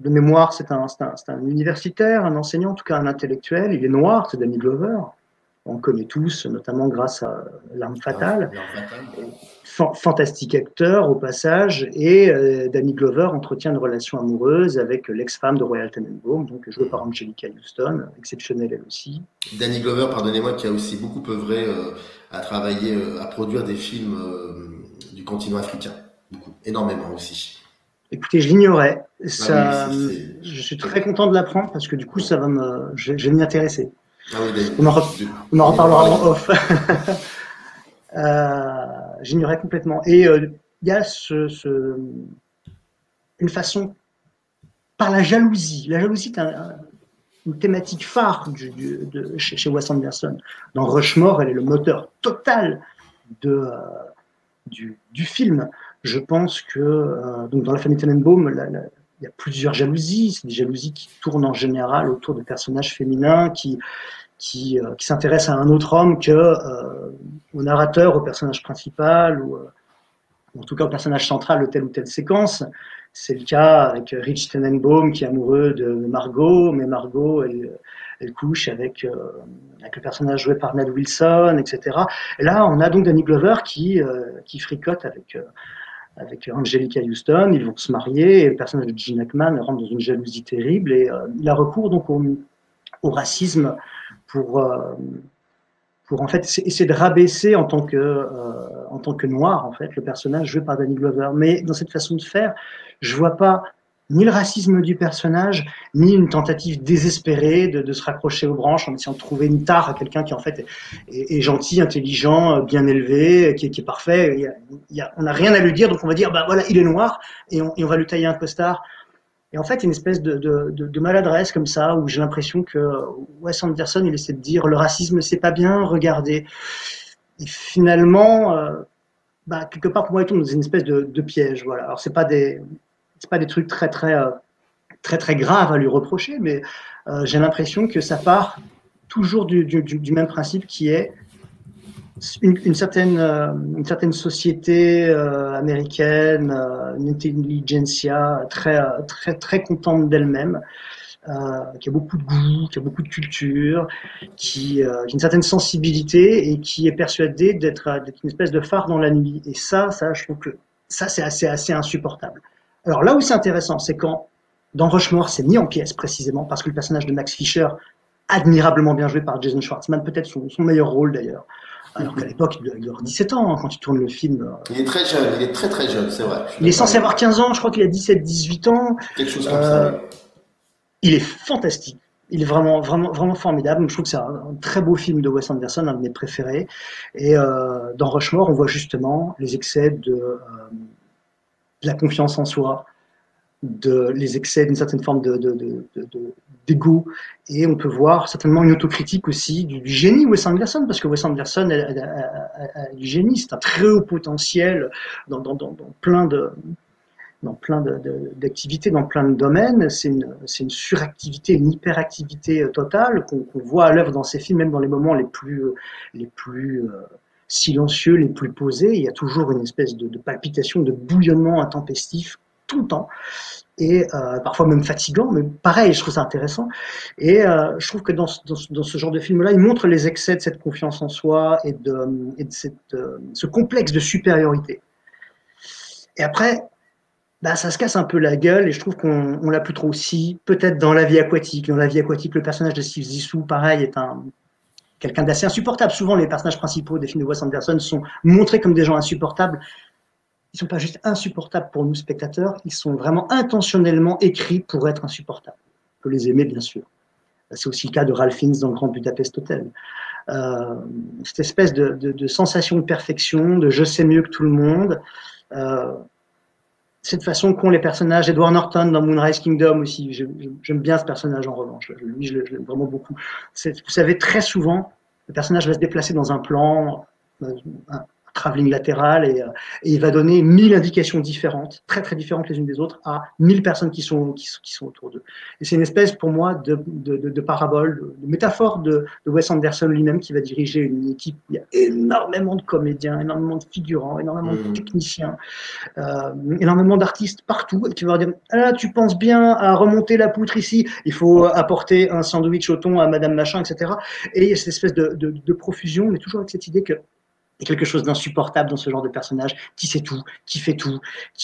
de mémoire, c'est un universitaire, un enseignant, en tout cas un intellectuel. Il est noir, c'est Danny Glover. On le connaît tous, notamment grâce à L'Arme Fatale. Fantastique acteur, au passage. Et Danny Glover entretient une relation amoureuse avec l'ex-femme de Royal Tenenbaum, donc jouée par Angelica Houston, exceptionnelle elle aussi. Danny Glover, pardonnez-moi, qui a aussi beaucoup œuvré à travailler, à produire des films du continent africain. Beaucoup, énormément aussi. Écoutez, je l'ignorais. Je suis très content de l'apprendre parce que du coup, je vais m'y intéresser. Ah oui, on en reparlera en off. J'ignorais complètement. Et il y a une façon, par la jalousie. La jalousie est une thématique phare chez Wes Anderson. Dans Rushmore, elle est le moteur total du film. Je pense que donc dans La famille Tenenbaum, il y a plusieurs jalousies. C'est des jalousies qui tournent en général autour de personnages féminins qui s'intéressent à un autre homme au narrateur, au personnage principal, ou en tout cas au personnage central de telle ou telle séquence. C'est le cas avec Rich Tenenbaum qui est amoureux de Margot, mais Margot, elle couche avec le personnage joué par Ned Wilson, etc. Et là, on a donc Danny Glover qui fricote avec Angelica Houston. Ils vont se marier et le personnage de Gene Hackman rentre dans une jalousie terrible et il a recours donc au racisme pour en fait essayer de rabaisser en tant que noir en fait le personnage joué par Danny Glover. Mais dans cette façon de faire, je vois pas ni le racisme du personnage, ni une tentative désespérée de se raccrocher aux branches en essayant de trouver une tare à quelqu'un qui en fait est gentil, intelligent, bien élevé, qui est parfait. On n'a rien à lui dire, donc on va dire bah voilà, il est noir et on va lui tailler un costard. Et en fait, il y a une espèce de maladresse comme ça, où j'ai l'impression que Wes Anderson, il essaie de dire le racisme, c'est pas bien, regardez. Et finalement, quelque part, pour moi, il tombe dans une espèce de piège. Voilà. Alors, c'est pas des trucs très graves à lui reprocher, mais j'ai l'impression que ça part toujours du même principe qui est une certaine société américaine, une intelligentsia très contente d'elle-même, qui a beaucoup de goût, qui a beaucoup de culture, qui a une certaine sensibilité et qui est persuadée d'être une espèce de phare dans la nuit. Et ça, je trouve que ça, c'est assez insupportable. Alors là où c'est intéressant, c'est quand, dans Rushmore, c'est mis en pièces précisément, parce que le personnage de Max Fisher, admirablement bien joué par Jason Schwartzman, peut-être son meilleur rôle d'ailleurs, alors qu'à l'époque, il aura 17 ans quand il tourne le film. Il est très jeune, il est très jeune, c'est vrai. Il est censé avoir 15 ans, je crois qu'il a 17-18 ans. Quelque chose comme ça. Il est fantastique. Il est vraiment formidable. Je trouve que c'est un très beau film de Wes Anderson, un de mes préférés. Et dans Rushmore, on voit justement les excès de la confiance en soi, les excès d'une certaine forme d'ego, et on peut voir certainement une autocritique aussi du génie Wes Anderson, parce que Wes Anderson a du génie, c'est un très haut potentiel dans plein d'activités, dans plein de domaines. C'est une suractivité, une hyperactivité totale qu'on voit à l'œuvre dans ses films, même dans les moments les plus silencieux, les plus posés. Il y a toujours une espèce de palpitation, de bouillonnement intempestif tout le temps, et parfois même fatigant, mais pareil, je trouve ça intéressant. Et je trouve que dans ce genre de film-là, il montre les excès de cette confiance en soi et de ce complexe de supériorité. Et après, ça se casse un peu la gueule, et je trouve qu'on l'a plus trop aussi, peut-être dans La vie aquatique. Dans La vie aquatique, le personnage de Steve Zissou, pareil, est quelqu'un d'assez insupportable. Souvent, les personnages principaux des films de Wes Anderson sont montrés comme des gens insupportables. Ils ne sont pas juste insupportables pour nous, spectateurs, ils sont vraiment intentionnellement écrits pour être insupportables. On peut les aimer, bien sûr. C'est aussi le cas de Ralph Fiennes dans le Grand Budapest Hotel. Cette espèce de sensation de perfection, de je sais mieux que tout le monde, cette façon qu'ont les personnages, Edward Norton dans Moonrise Kingdom aussi, j'aime bien ce personnage en revanche, lui je l'aime vraiment beaucoup. Vous savez, très souvent, le personnage va se déplacer dans un plan, un travelling latéral, et il va donner 1000 indications différentes, très très différentes les unes des autres, à 1000 personnes qui sont autour d'eux. Et c'est une espèce pour moi de parabole, de métaphore de Wes Anderson lui-même, qui va diriger une équipe où il y a énormément de comédiens, énormément de figurants, énormément de techniciens, énormément d'artistes partout, et qui va dire ah, tu penses bien à remonter la poutre ici, il faut apporter un sandwich au thon à Madame Machin, etc. Et il y a cette espèce de profusion, mais toujours avec cette idée que il y a quelque chose d'insupportable dans ce genre de personnage qui sait tout, qui fait tout,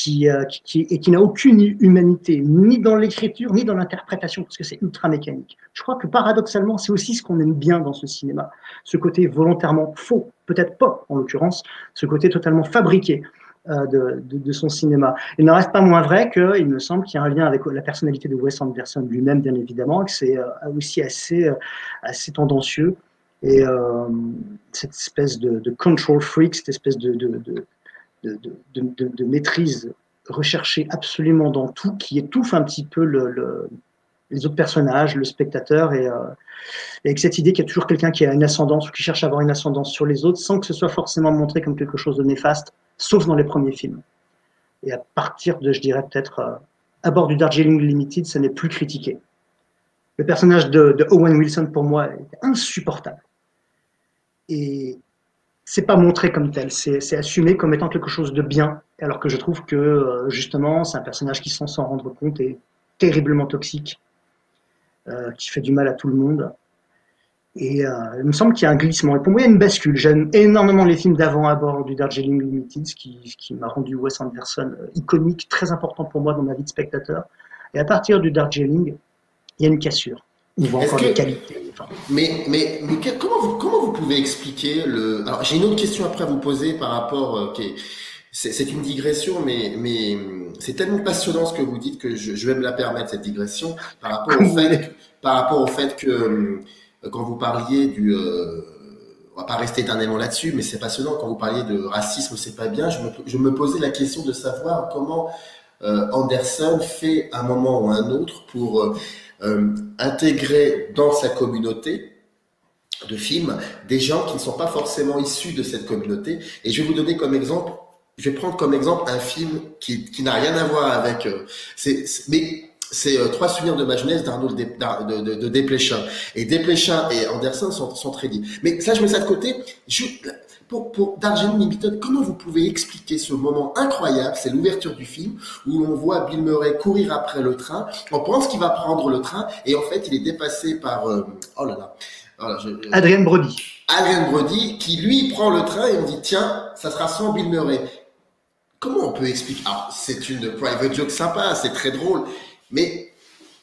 et qui n'a aucune humanité, ni dans l'écriture, ni dans l'interprétation, parce que c'est ultra mécanique. Je crois que paradoxalement, c'est aussi ce qu'on aime bien dans ce cinéma, ce côté volontairement faux, peut-être pas en l'occurrence, ce côté totalement fabriqué de son cinéma. Il n'en reste pas moins vrai qu'il me semble qu'il y a un lien avec la personnalité de Wes Anderson lui-même, bien évidemment, que c'est aussi assez tendancieux. Et cette espèce de control freak, cette espèce de maîtrise recherchée absolument dans tout, qui étouffe un petit peu les autres personnages, le spectateur, et avec cette idée qu'il y a toujours quelqu'un qui a une ascendance ou qui cherche à avoir une ascendance sur les autres sans que ce soit forcément montré comme quelque chose de néfaste, sauf dans les premiers films. Et à partir de, je dirais peut-être, à bord du Darjeeling Limited, ça n'est plus critiqué. Le personnage de Owen Wilson, pour moi, est insupportable. Et c'est pas montré comme tel, c'est assumé comme étant quelque chose de bien, alors que je trouve que, justement, c'est un personnage qui, sans s'en rendre compte, est terriblement toxique, qui fait du mal à tout le monde. Et il me semble qu'il y a un glissement. Et pour moi, il y a une bascule. J'aime énormément les films d'avant à bord du Darjeeling Limited, ce qui m'a rendu Wes Anderson iconique, très important pour moi dans ma vie de spectateur. Et à partir du Darjeeling, il y a une cassure. On voit encore les qualités. Enfin. Mais comment vous pouvez expliquer le... Alors, j'ai une autre question après à vous poser par rapport... c'est une digression, mais c'est tellement passionnant ce que vous dites que je vais me la permettre, cette digression, par rapport au fait que quand vous parliez du... on va pas rester éternellement là-dessus, mais c'est passionnant, quand vous parliez de racisme, c'est pas bien, je me posais la question de savoir comment Anderson fait à un moment ou à un autre pour... intégrer dans sa communauté de films des gens qui ne sont pas forcément issus de cette communauté. Et je vais vous donner comme exemple, je vais prendre comme exemple un film qui n'a rien à voir avec... mais c'est Trois souvenirs de ma jeunesse d'Arnaud de Desplechin. Et Desplechin et Anderson sont très liés. Mais ça, je mets ça de côté. Pour Darjeeling Limited, comment vous pouvez expliquer ce moment incroyable? C'est l'ouverture du film où on voit Bill Murray courir après le train. On pense qu'il va prendre le train et en fait, il est dépassé par Adrien Brody. Adrien Brody qui lui prend le train et on dit tiens, ça sera sans Bill Murray. Comment on peut expliquer? Alors, c'est une private joke sympa, c'est très drôle, mais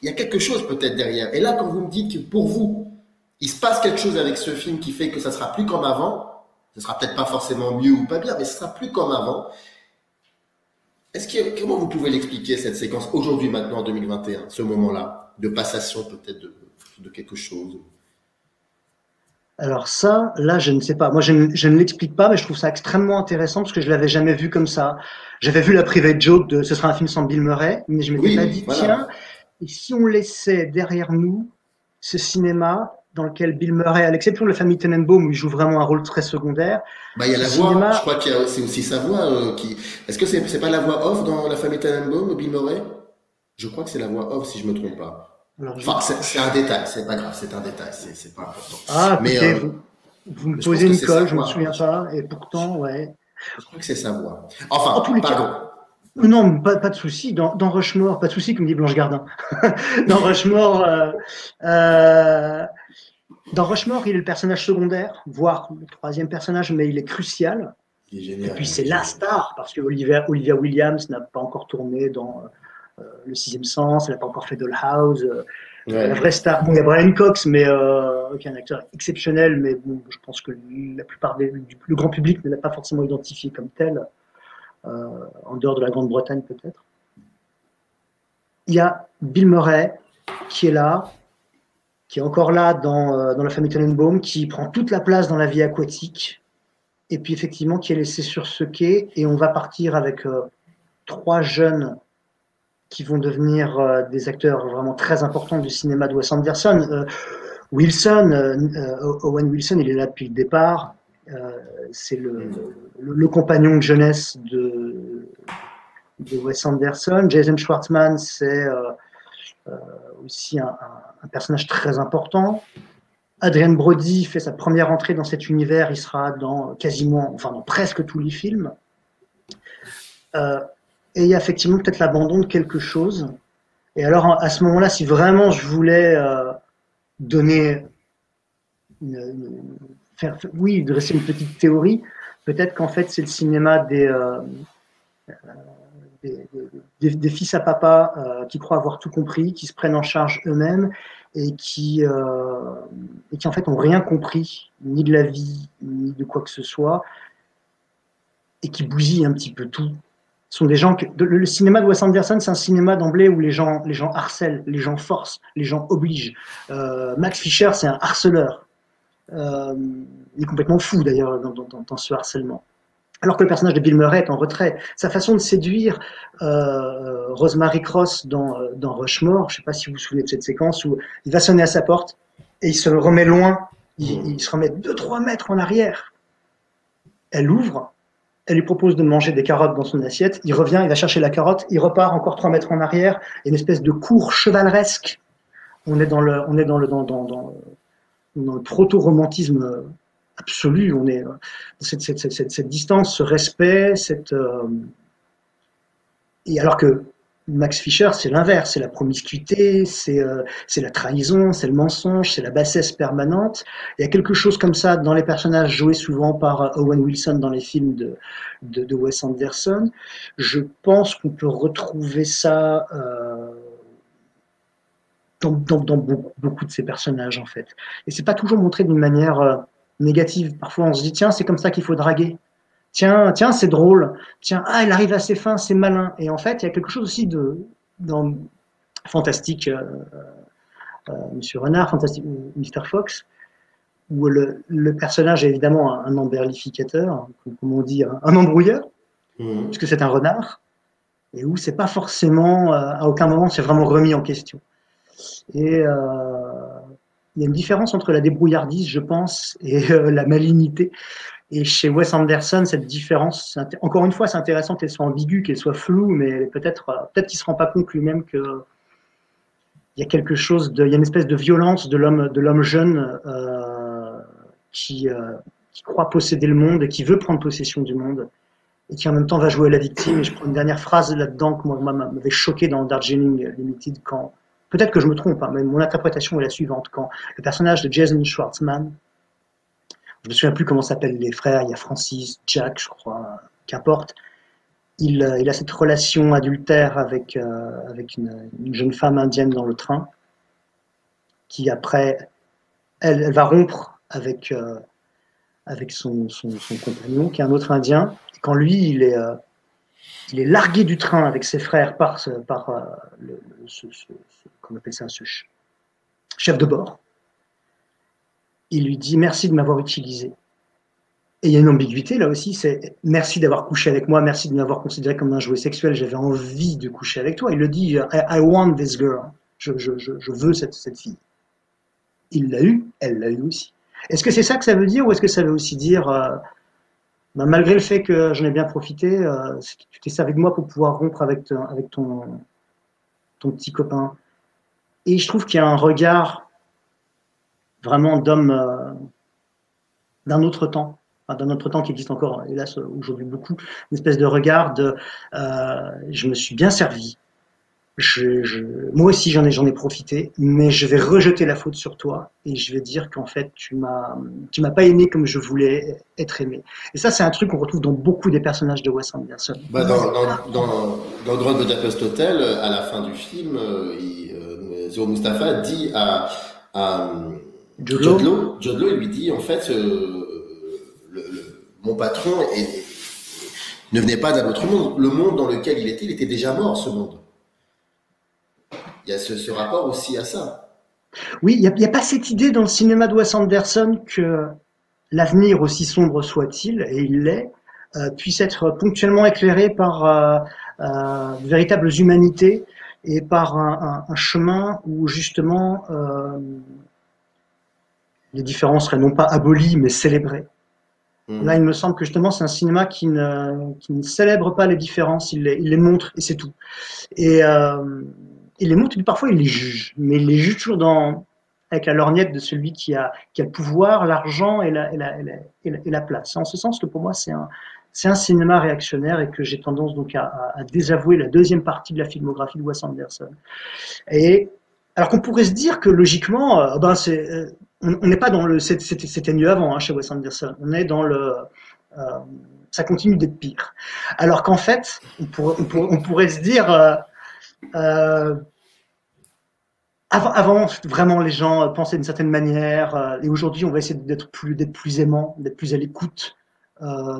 il y a quelque chose peut-être derrière. Et là, quand vous me dites que pour vous, il se passe quelque chose avec ce film qui fait que ça sera plus comme avant. Ce sera peut-être pas forcément mieux ou pas bien, mais ce sera plus comme avant. Comment vous pouvez l'expliquer, cette séquence, aujourd'hui, maintenant, en 2021, ce moment-là, de passation peut-être de quelque chose? Alors ça, là, je ne sais pas. Moi, je ne l'explique pas, mais je trouve ça extrêmement intéressant parce que je l'avais jamais vu comme ça. J'avais vu la private joke de ce sera un film sans Bill Murray, mais je m'étais pas dit, voilà. Tiens, et si on laissait derrière nous ce cinéma dans lequel Bill Murray, à l'exception de La famille Tenenbaum, où il joue vraiment un rôle très secondaire. Il y a la voix, je crois que c'est aussi sa voix qui... Est-ce que c'est pas la voix off dans La famille Tenenbaum, Bill Murray? Je crois que c'est la voix off, si je me trompe pas. Alors, enfin, c'est un détail, c'est pas grave, c'est un détail, c'est pas important. Ah, mais vous me posez une colle, je me souviens pas, et pourtant, ouais. Je crois que c'est sa voix. Enfin, pardon. Non, pas de souci. Dans Rushmore, pas de souci, comme dit Blanche Gardin. Dans Rushmore, dans Rushmore, il est le personnage secondaire, voire le troisième personnage, mais il est crucial. Il est génial. Et puis c'est la star, parce que Olivia Williams n'a pas encore tourné dans Le Sixième Sens, elle n'a pas encore fait Dollhouse. La vraie star, bon, il y a Brian Cox, mais qui est un acteur exceptionnel, mais bon, je pense que la plupart le grand public ne l'a pas forcément identifié comme tel. En dehors de la Grande-Bretagne peut-être. Il y a Bill Murray qui est là, qui est encore là dans La famille Tenenbaum, qui prend toute la place dans la vie aquatique, et puis effectivement qui est laissé sur ce quai, et on va partir avec 3 jeunes qui vont devenir des acteurs vraiment très importants du cinéma de Wes Anderson. Owen Wilson, il est là depuis le départ. c'est le compagnon de jeunesse de Wes Anderson. Jason Schwartzman, c'est aussi un personnage très important. Adrien Brody fait sa première entrée dans cet univers, il sera dans dans presque tous les films. Et il y a effectivement peut-être l'abandon de quelque chose. Et alors, à ce moment-là, si vraiment je voulais donner, dresser une petite théorie, peut-être qu'en fait, c'est le cinéma des fils à papa qui croient avoir tout compris, qui se prennent en charge eux-mêmes et qui en fait n'ont rien compris, ni de la vie, ni de quoi que ce soit, et qui bousillent un petit peu tout. Ce sont des gens le cinéma de Wes Anderson, c'est un cinéma d'emblée où les gens harcèlent, les gens forcent, les gens obligent. Max Fisher, c'est un harceleur. Il est complètement fou d'ailleurs dans ce harcèlement. Alors que le personnage de Bill Murray est en retrait. Sa façon de séduire Rosemary Cross dans Rushmore, je ne sais pas si vous vous souvenez de cette séquence où il va sonner à sa porte et il se remet loin, il se remet 2-3 mètres en arrière. Elle ouvre, elle lui propose de manger des carottes dans son assiette, il revient, il va chercher la carotte, il repart encore 3 mètres en arrière, et une espèce de cours chevaleresque. On est dans le proto-romantisme absolu, on est cette distance, ce respect, et alors que Max Fisher, c'est l'inverse, c'est la promiscuité, c'est la trahison, c'est le mensonge, c'est la bassesse permanente. Il y a quelque chose comme ça dans les personnages joués souvent par Owen Wilson dans les films de Wes Anderson. Je pense qu'on peut retrouver ça dans beaucoup de ces personnages en fait. Et c'est pas toujours montré d'une manière négative. Parfois on se dit tiens, c'est comme ça qu'il faut draguer. Tiens, c'est drôle. Tiens, il arrive à ses fins, c'est malin. Et en fait, il y a quelque chose aussi dans Fantastique Monsieur Renard, Fantastique Mr. Fox, où le personnage est évidemment un emberlificateur, comme on dit, un embrouilleur, puisque c'est un renard, et où c'est pas forcément, à aucun moment, c'est vraiment remis en question. Et il y a une différence entre la débrouillardise, je pense, et la malignité. Et chez Wes Anderson, cette différence, encore une fois, c'est intéressant qu'elle soit ambiguë, qu'elle soit floue, mais peut-être qu'il ne se rend pas compte lui-même qu'il y a quelque chose, il y a une espèce de violence de l'homme jeune qui croit posséder le monde et qui veut prendre possession du monde et qui en même temps va jouer à la victime. Et je prends une dernière phrase là-dedans que moi m'avait choqué dans Darjeeling Limited, quand, peut-être que je me trompe, mais mon interprétation est la suivante, quand le personnage de Jason Schwartzman, je ne me souviens plus comment s'appellent les frères, il y a Francis, Jack, je crois, qu'importe. Il a cette relation adultère avec une jeune femme indienne dans le train, qui après, elle va rompre avec son compagnon, qui est un autre indien. Et quand lui, il est largué du train avec ses frères par comment on appelle ça, ce chef de bord, il lui dit merci de m'avoir utilisé. Et il y a une ambiguïté là aussi, c'est merci d'avoir couché avec moi, merci de m'avoir considéré comme un jouet sexuel, j'avais envie de coucher avec toi. Il le dit, I want this girl, je veux cette fille. Il l'a eu, elle l'a eu aussi. Est-ce que c'est ça que ça veut dire, ou est-ce que ça veut aussi dire, malgré le fait que j'en ai bien profité, tu t'es servi de moi pour pouvoir rompre avec ton petit copain. Et je trouve qu'il y a un regard vraiment d'homme d'un autre temps, qui existe encore, hélas, aujourd'hui beaucoup, une espèce de regard de je me suis bien servi, moi aussi j'en ai profité, mais je vais rejeter la faute sur toi et je vais dire qu'en fait tu m'as pas aimé comme je voulais être aimé. Et ça, c'est un truc qu'on retrouve dans beaucoup des personnages de Wes Anderson. Dans Grand Budapest Hotel, à la fin du film, Zoe Mustapha dit à Jude Law, il lui dit en fait mon patron ne venait pas d'un autre monde. Le monde dans lequel il était déjà mort, ce monde. Il y a ce rapport aussi à ça. Oui, il n'y a pas cette idée dans le cinéma de Wes Anderson que l'avenir, aussi sombre soit-il, et il l'est, puisse être ponctuellement éclairé par de véritables humanités et par un chemin où justement les différences seraient non pas abolies mais célébrées. Là, il me semble que justement, c'est un cinéma qui ne célèbre pas les différences, il les montre et c'est tout. Et il les montre, et parfois il les juge, mais il les juge toujours avec la lorgnette de celui qui a le pouvoir, l'argent et la place. En ce sens que pour moi, c'est un cinéma réactionnaire et que j'ai tendance donc à désavouer la deuxième partie de la filmographie de Wes Anderson. Et alors qu'on pourrait se dire que logiquement, on n'est pas dans le c'était mieux avant hein, chez Wes Anderson. On est dans ça continue d'être pire. Alors qu'en fait, on pourrait se dire avant, vraiment, les gens pensaient d'une certaine manière, et aujourd'hui, on va essayer d'être plus aimant, d'être plus à l'écoute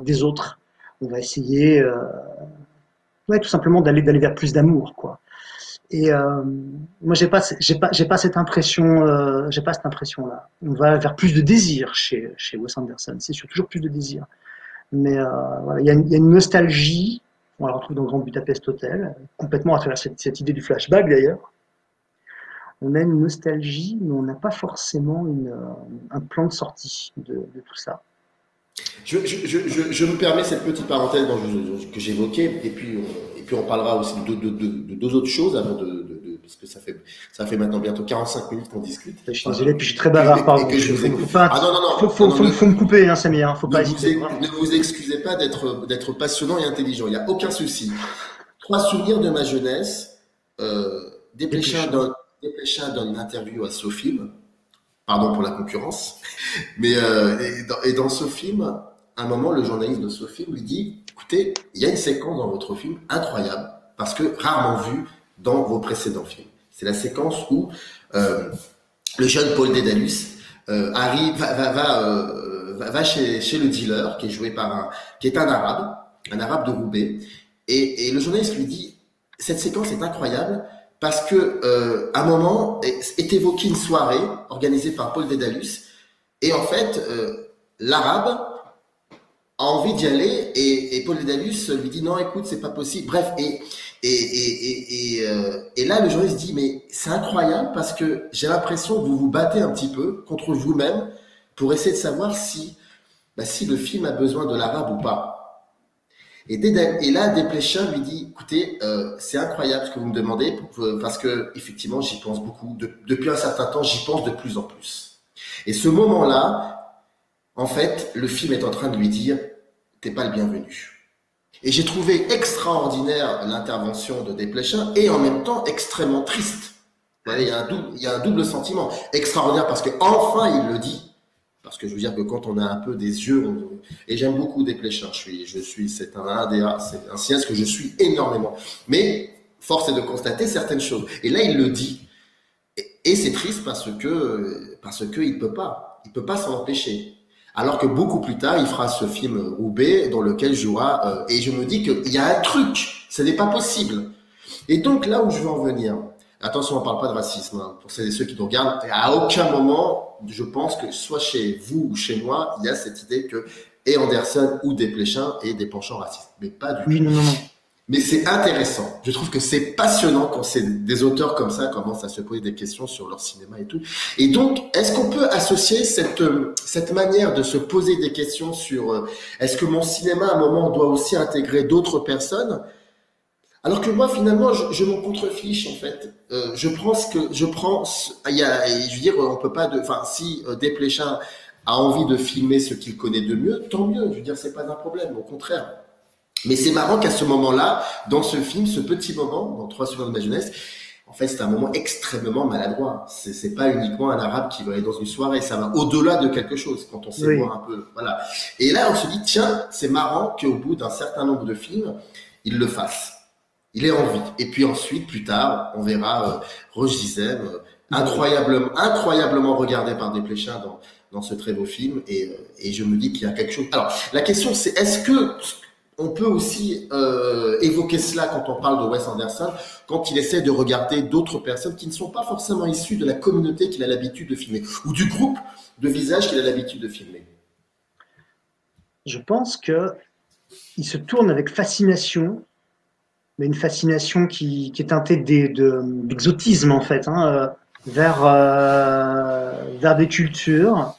des autres. On va essayer, tout simplement d'aller vers plus d'amour, quoi. Et moi, j'ai pas cette impression, j'ai pas cette impression-là. On va vers plus de désir chez Wes Anderson. C'est sûr, toujours plus de désir. Mais voilà, il y a une nostalgie. On la retrouve dans Grand Budapest Hotel, complètement à travers cette idée du flashback d'ailleurs. On a une nostalgie, mais on n'a pas forcément un plan de sortie de tout ça. Je me permets cette petite parenthèse que j'évoquais, et puis on parlera aussi de deux autres choses avant parce que ça fait maintenant bientôt 45 minutes qu'on discute. Je suis désolé, puis je suis très bavard, pardon. Faut me couper, hein, Samir, faut pas hésiter. Ne vous excusez pas d'être passionnant et intelligent, il n'y a aucun souci. 3 souvenirs de ma jeunesse, Desplechin donne une interview à SoFilm, pardon pour la concurrence, mais et dans ce film, à un moment, le journaliste de SoFilm lui dit « Écoutez, il y a une séquence dans votre film incroyable, parce que rarement vue dans vos précédents films. C'est la séquence où le jeune Paul Dédalus arrive, va chez le dealer, qui est joué qui est un arabe de Roubaix, et le journaliste lui dit « Cette séquence est incroyable, parce que à un moment est évoquée une soirée organisée par Paul Dédalus et en fait l'arabe a envie d'y aller et Paul Dédalus lui dit non écoute c'est pas possible, bref et là le journaliste dit mais c'est incroyable parce que j'ai l'impression que vous vous battez un petit peu contre vous-même pour essayer de savoir si le film a besoin de l'arabe ou pas. Et là, Desplechin lui dit, écoutez, c'est incroyable ce que vous me demandez, parce que effectivement, j'y pense beaucoup. Depuis un certain temps, j'y pense de plus en plus. Et ce moment-là, en fait, le film est en train de lui dire, t'es pas le bienvenu. Et j'ai trouvé extraordinaire l'intervention de Desplechin et en même temps extrêmement triste. Il y a un double sentiment. Extraordinaire parce que enfin il le dit. Parce que je veux dire que quand on a un peu des yeux, et j'aime beaucoup Desplechin, c'est un cinéaste que je suis énormément. Mais force est de constater certaines choses. Et là, il le dit. Et c'est triste parce que il peut pas s'en empêcher. Alors que beaucoup plus tard, il fera ce film Roubaix dans lequel il jouera, et je me dis qu'il y a un truc, ce n'est pas possible. Et donc là où je veux en venir, attention, on ne parle pas de racisme, hein, pour celles et ceux qui nous regardent, et à aucun moment, je pense que soit chez vous ou chez moi, il y a cette idée que et Anderson ou Desplechin aient des penchants racistes. Mais pas du tout. Oui, non. Mais c'est intéressant. Je trouve que c'est passionnant quand des auteurs comme ça commencent à se poser des questions sur leur cinéma et tout. Et donc, est-ce qu'on peut associer cette manière de se poser des questions sur est-ce que mon cinéma, à un moment, doit aussi intégrer d'autres personnes? Alors que moi, finalement, je m'en contrefiche, en fait. Je veux dire, on peut pas si Desplechin a envie de filmer ce qu'il connaît de mieux, tant mieux. Je veux dire, c'est pas un problème, au contraire. Mais c'est marrant qu'à ce moment-là, dans ce film, ce petit moment, dans 3 souvenirs de ma jeunesse, en fait, c'est un moment extrêmement maladroit. C'est pas uniquement un arabe qui va aller dans une soirée, ça va au-delà de quelque chose, quand on sait voir un peu, voilà. Et là, on se dit, tiens, c'est marrant qu'au bout d'un certain nombre de films, il le fasse. Il est en vie. Et puis ensuite, plus tard, on verra Roche Dizem, incroyablement regardé par Desplechin dans ce très beau film. Et je me dis qu'il y a quelque chose. Alors, la question, c'est est-ce que on peut aussi évoquer cela quand on parle de Wes Anderson, quand il essaie de regarder d'autres personnes qui ne sont pas forcément issues de la communauté qu'il a l'habitude de filmer, ou du groupe de visages qu'il a l'habitude de filmer? Je pense qu'il se tourne avec fascination, mais une fascination qui est teintée d'exotisme en fait, hein, vers des cultures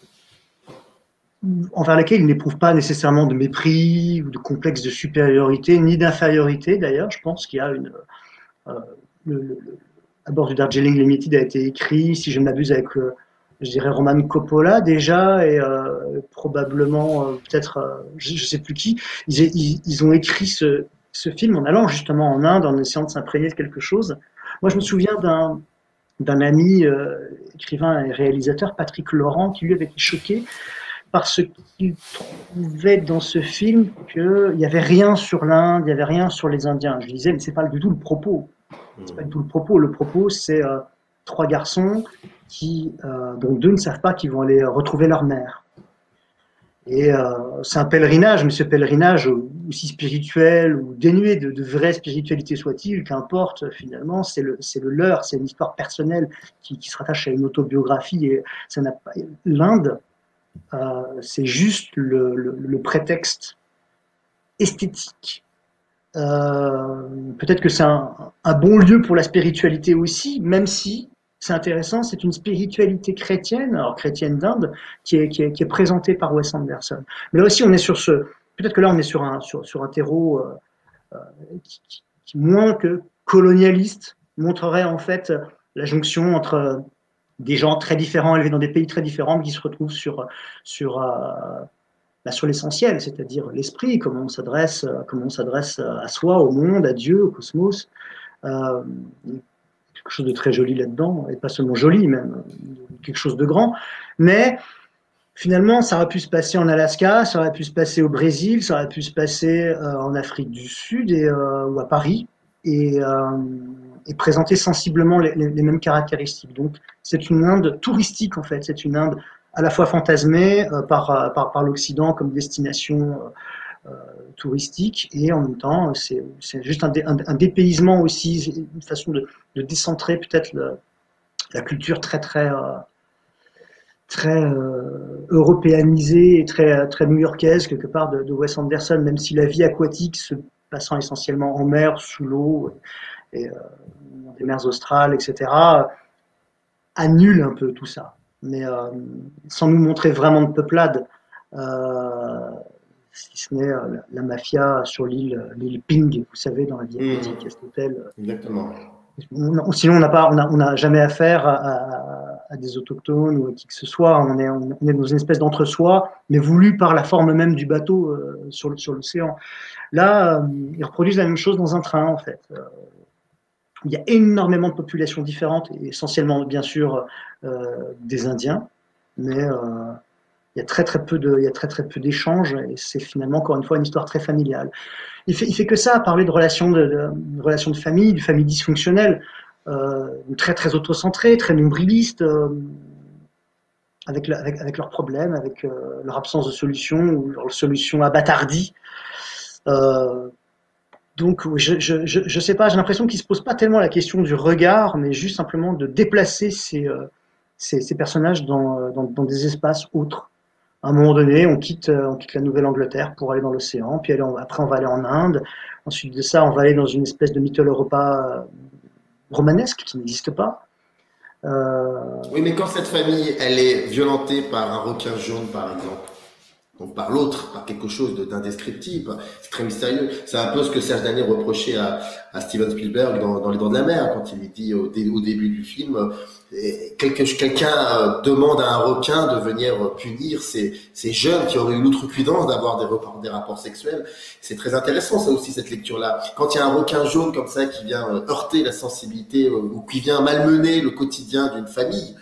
envers lesquels il n'éprouve pas nécessairement de mépris ou de complexe de supériorité, ni d'infériorité d'ailleurs. Je pense qu'il y a à bord du Darjeeling Limited a été écrit, si je ne m'abuse, avec, je dirais, Roman Coppola déjà, et probablement, peut-être, je ne sais plus qui. Ils ont écrit ce film en allant justement en Inde, en essayant de s'imprégner de quelque chose. Moi, je me souviens d'un ami écrivain et réalisateur, Patrick Laurent, qui lui avait été choqué parce qu'il trouvait dans ce film qu'il n'y avait rien sur l'Inde, il n'y avait rien sur les Indiens. Je lui disais, mais c'est pas du tout le propos. C'est pas du tout le propos. Le propos, c'est 3 garçons dont 2 ne savent pas qu'ils vont aller retrouver leur mère. Et c'est un pèlerinage, mais ce pèlerinage, aussi spirituel ou dénué de vraie spiritualité soit-il, qu'importe finalement, c'est le leur, c'est une histoire personnelle qui se rattache à une autobiographie. Et ça n'a pas l'Inde. C'est juste le prétexte esthétique. Peut-être que c'est un bon lieu pour la spiritualité aussi, même si c'est intéressant, c'est une spiritualité chrétienne, alors chrétienne d'Inde, qui est présentée par Wes Anderson. Mais là aussi, on est peut-être que là, on est sur un terreau qui moins que colonialiste, montrerait en fait la jonction entre des gens très différents, élevés dans des pays très différents, qui se retrouvent sur l'essentiel, c'est-à-dire l'esprit, comment on s'adresse à soi, au monde, à Dieu, au cosmos. Quelque chose de très joli là-dedans, et pas seulement joli, même quelque chose de grand. Mais finalement, ça aurait pu se passer en Alaska, ça aurait pu se passer au Brésil, ça aurait pu se passer en Afrique du Sud ou à Paris, et présenter sensiblement les mêmes caractéristiques. Donc, c'est une Inde touristique, en fait. C'est une Inde à la fois fantasmée par l'Occident comme destination touristique, et en même temps, c'est juste un dépaysement aussi, une façon de décentrer peut-être la culture très européanisée et très new-yorkaise, quelque part, de Wes Anderson, même si la vie aquatique se passant essentiellement en mer, sous l'eau, et dans des mers australes, etc., annule un peu tout ça. Mais sans nous montrer vraiment de peuplade, si ce n'est la mafia sur l'île Ping, vous savez, dans la vie aquatique, à cet hôtel. Exactement. Sinon, on n'a jamais affaire à des autochtones ou à qui que ce soit. On est dans une espèce d'entre-soi, mais voulu par la forme même du bateau sur l'océan. Là, ils reproduisent la même chose dans un train, en fait. Il y a énormément de populations différentes, et essentiellement, bien sûr, des Indiens, mais il y a très peu d'échanges, et c'est finalement, encore une fois, une histoire très familiale. Il fait que ça, parler de relations de famille, de famille dysfonctionnelle, très autocentrées, très nombrilistes, avec leurs problèmes, avec leur absence de solution ou leur solution abâtardie. Donc, je sais pas, j'ai l'impression qu'il se pose pas tellement la question du regard, mais juste simplement de déplacer ces personnages dans des espaces autres. À un moment donné, on quitte la Nouvelle-Angleterre pour aller dans l'océan, puis après on va aller en Inde. Ensuite de ça, on va aller dans une espèce de Mitteleuropa romanesque qui n'existe pas. Oui, mais quand cette famille, elle est violentée par un requin jaune, par exemple, donc par l'autre, par quelque chose d'indescriptible, c'est très mystérieux. C'est un peu ce que Serge Daniel reprochait à Steven Spielberg dans Les Dents de la Mer, quand il lui dit au début du film, quelqu'un demande à un requin de venir punir ces jeunes qui auraient eu l'outrecuidance d'avoir des rapports sexuels. C'est très intéressant, ça aussi, cette lecture-là. Quand il y a un requin jaune comme ça qui vient heurter la sensibilité ou qui vient malmener le quotidien d'une famille,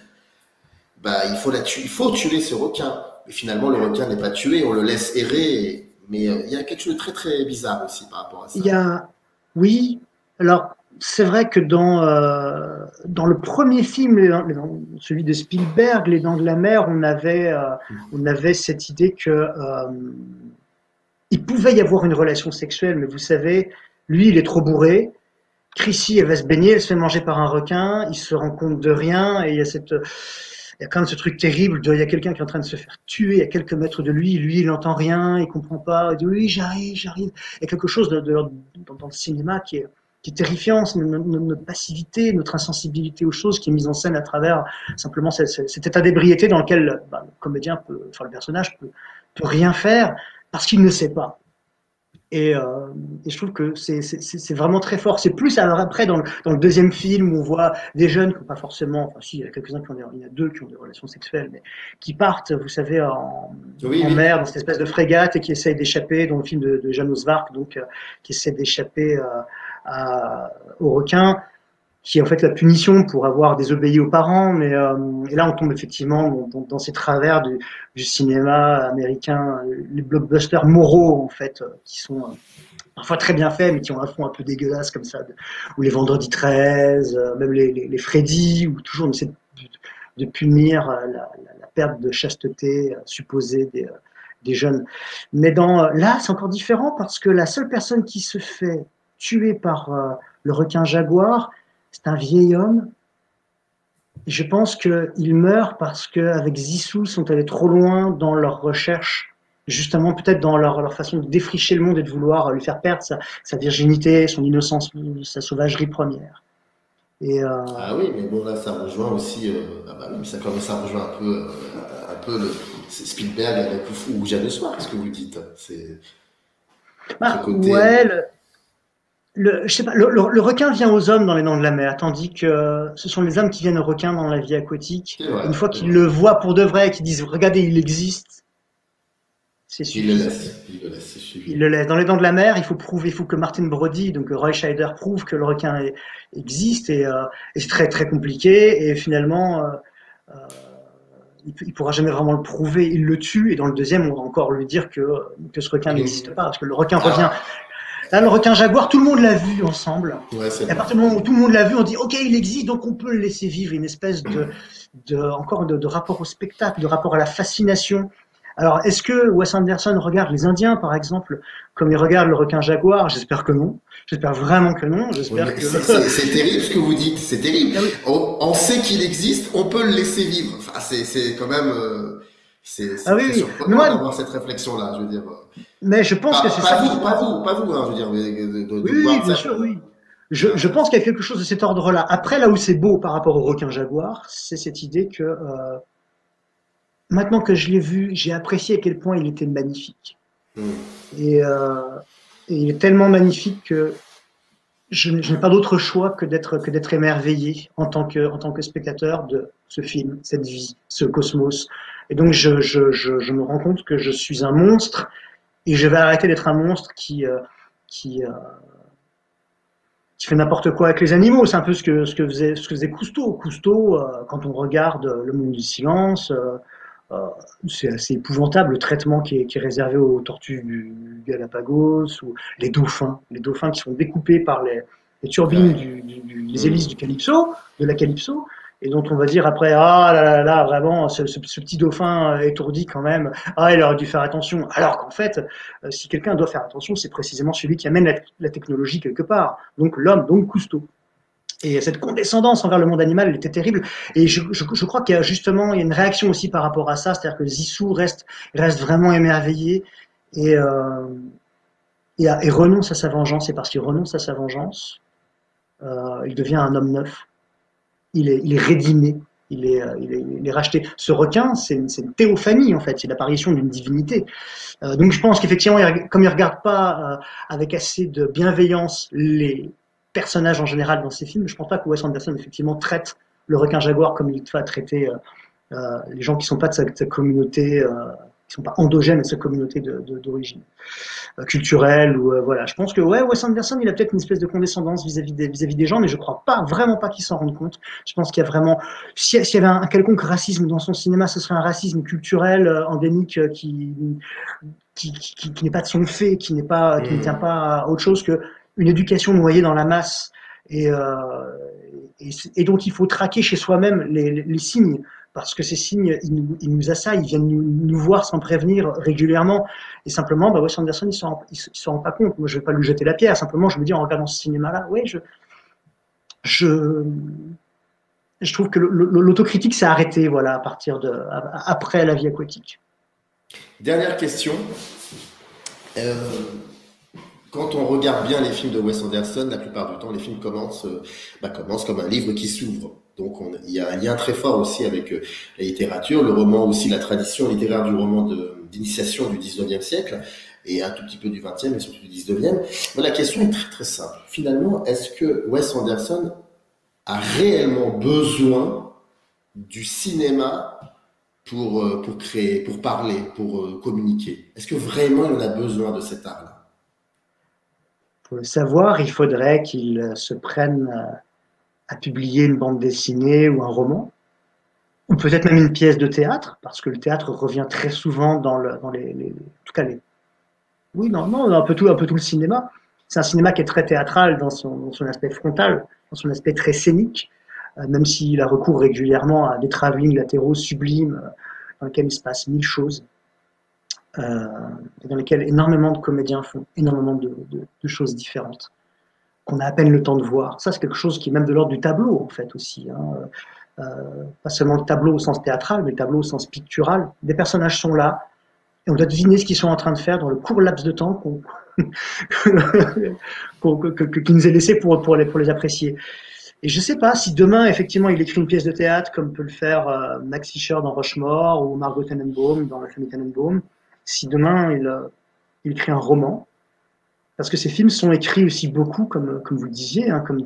il faut tuer ce requin. Et finalement, le requin n'est pas tué, on le laisse errer. Mais il y a quelque chose de très très bizarre aussi par rapport à ça. Oui, alors c'est vrai que dans le premier film, celui de Spielberg, Les Dents de la Mer, on avait cette idée que il pouvait y avoir une relation sexuelle, mais vous savez, lui, il est trop bourré. Chrissy, elle va se baigner, elle se fait manger par un requin, il se rend compte de rien, et il y a quand même ce truc terrible il y a quelqu'un qui est en train de se faire tuer à quelques mètres de lui, il n'entend rien, il comprend pas, il dit oui, j'arrive. Il y a quelque chose dans le cinéma qui qui est terrifiant, c'est notre passivité, notre insensibilité aux choses qui est mise en scène à travers simplement cet état d'ébriété dans lequel le comédien le personnage peut rien faire parce qu'il ne sait pas. Et je trouve que c'est vraiment très fort. C'est plus après dans le deuxième film où on voit des jeunes qui n'ont pas forcément, enfin si, il y a quelques-uns il y a 2 qui ont des relations sexuelles, mais qui partent, vous savez, en mer, dans cette espèce de frégate et qui essayent d'échapper, dans le film de Janos Vark, donc qui essaie d'échapper aux requins, qui est en fait la punition pour avoir désobéi aux parents, mais et là on tombe effectivement dans ces travers du cinéma américain, les blockbusters moraux en fait, qui sont parfois très bien faits, mais qui ont un fond un peu dégueulasse comme ça, ou les Vendredi 13, même les Freddy, où toujours on essaie de punir la perte de chasteté supposée des jeunes. Mais là c'est encore différent parce que la seule personne qui se fait tuer par le requin jaguar, c'est un vieil homme. Et je pense qu'il meurt parce qu'avec Zissou, ils sont allés trop loin dans leur recherche, justement peut-être dans leur façon de défricher le monde et de vouloir lui faire perdre sa virginité, son innocence, sa sauvagerie première. Ah oui, mais bon là ça rejoint aussi, ça commence à rejoindre un peu le Spielberg avec ou Jeanne de Soir, qu'est-ce que vous dites? C'est ce côté... Ouais, je sais pas, le requin vient aux hommes dans les dents de la mer, tandis que ce sont les hommes qui viennent aux requins dans la vie aquatique. Une fois qu'ils le voient pour de vrai, qu'ils disent regardez, il existe, c'est suffisant. Il le laisse. Dans les dents de la mer, il faut que Martin Brody, donc Roy Scheider, prouve que le requin existe et c'est très très compliqué et finalement il pourra jamais vraiment le prouver. Il le tue et dans le deuxième, on va encore lui dire que ce requin n'existe pas parce que le requin revient. Là, le requin jaguar, tout le monde l'a vu ensemble. Ouais, et à partir du moment où tout le monde l'a vu, on dit ok, il existe, donc on peut le laisser vivre. Une espèce de rapport au spectacle, de rapport à la fascination. Alors, est-ce que Wes Anderson regarde les Indiens, par exemple, comme il regarde le requin jaguar? J'espère que non. J'espère vraiment que non. J'espère que... C'est terrible ce que vous dites. C'est terrible. On sait qu'il existe, on peut le laisser vivre. Enfin, c'est quand même. C'est surprenant d'avoir cette réflexion-là, je veux dire. Mais je pense que c'est ça. Pas vous, hein, je veux dire. Oui, bien sûr, oui. Je pense qu'il y a quelque chose de cet ordre-là. Après, là où c'est beau par rapport au requin jaguar, c'est cette idée que maintenant que je l'ai vu, j'ai apprécié à quel point il était magnifique. Et il est tellement magnifique que je n'ai pas d'autre choix que d'être émerveillé en tant que spectateur de ce film, cette vie, ce cosmos. Et donc je me rends compte que je suis un monstre et je vais arrêter d'être un monstre qui fait n'importe quoi avec les animaux. C'est un peu ce que faisait Cousteau. Cousteau, quand on regarde Le Monde du Silence, c'est assez épouvantable le traitement qui est réservé aux tortues du Galapagos ou les dauphins qui sont découpés par les turbines des hélices de la Calypso, et dont on va dire après là vraiment ce petit dauphin étourdi quand même, il aurait dû faire attention, alors qu'en fait si quelqu'un doit faire attention, c'est précisément celui qui amène la technologie quelque part, donc l'homme, donc Cousteau. Et cette condescendance envers le monde animal, elle était terrible. Et je crois qu'il y a justement une réaction aussi par rapport à ça, c'est-à-dire que Zissou reste vraiment émerveillé et renonce à sa vengeance. Et parce qu'il renonce à sa vengeance, il devient un homme neuf. Il est rédimé, il est racheté. Ce requin, c'est une théophanie en fait, c'est l'apparition d'une divinité. Donc je pense qu'effectivement, comme il ne regarde pas avec assez de bienveillance les personnages en général dans ces films, je ne pense pas que Wes Anderson effectivement traite le requin jaguar comme il va traiter les gens qui ne sont pas de sa communauté, qui ne sont pas endogènes à sa communauté d'origine culturelle. Ou voilà. Je pense que Wes Anderson, il a peut-être une espèce de condescendance vis-à-vis des gens, mais je ne crois vraiment pas qu'il s'en rende compte. Je pense qu'il y a vraiment, s'il y avait un quelconque racisme dans son cinéma, ce serait un racisme culturel endémique qui n'est pas de son fait, qui ne tient pas à autre chose que une éducation noyée dans la masse et dont il faut traquer chez soi-même les signes, parce que ces signes, ils nous assaillent, ils viennent nous voir sans prévenir régulièrement, et simplement, Wes Anderson, il s'en rend pas compte. Moi, je vais pas lui jeter la pierre, simplement, je me dis, en regardant ce cinéma-là, je trouve que l'autocritique s'est arrêtée, voilà, à partir après La Vie aquatique. Dernière question. quand on regarde bien les films de Wes Anderson, la plupart du temps, les films commencent comme un livre qui s'ouvre. Donc, il y a un lien très fort aussi avec la littérature, le roman aussi, la tradition littéraire du roman d'initiation du 19e siècle, et un tout petit peu du 20e et surtout du 19e. Mais la question est très très simple. Finalement, est-ce que Wes Anderson a réellement besoin du cinéma pour créer, pour parler, pour communiquer? Est-ce que vraiment il en a besoin de cet art-là? Pour le savoir, il faudrait qu'il se prenne à publier une bande dessinée ou un roman, ou peut-être même une pièce de théâtre, parce que le théâtre revient très souvent dans les en tout cas oui, non, un peu tout le cinéma. C'est un cinéma qui est très théâtral dans son aspect frontal, dans son aspect très scénique, même s'il a recours régulièrement à des travelling latéraux sublimes, dans lesquels il se passe mille choses. Et dans lesquels énormément de comédiens font énormément de choses différentes, qu'on a à peine le temps de voir. Ça, c'est quelque chose qui est même de l'ordre du tableau, en fait, aussi. Pas seulement le tableau au sens théâtral, mais le tableau au sens pictural. Des personnages sont là, et on doit deviner ce qu'ils sont en train de faire dans le court laps de temps qui nous est laissé pour les apprécier. Et je ne sais pas si demain, effectivement, il écrit une pièce de théâtre, comme peut le faire Max Fischer dans Rushmore, ou Margot Tenenbaum dans La famille Tenenbaum, si demain il écrit un roman, parce que ces films sont écrits aussi beaucoup, comme vous le disiez, comme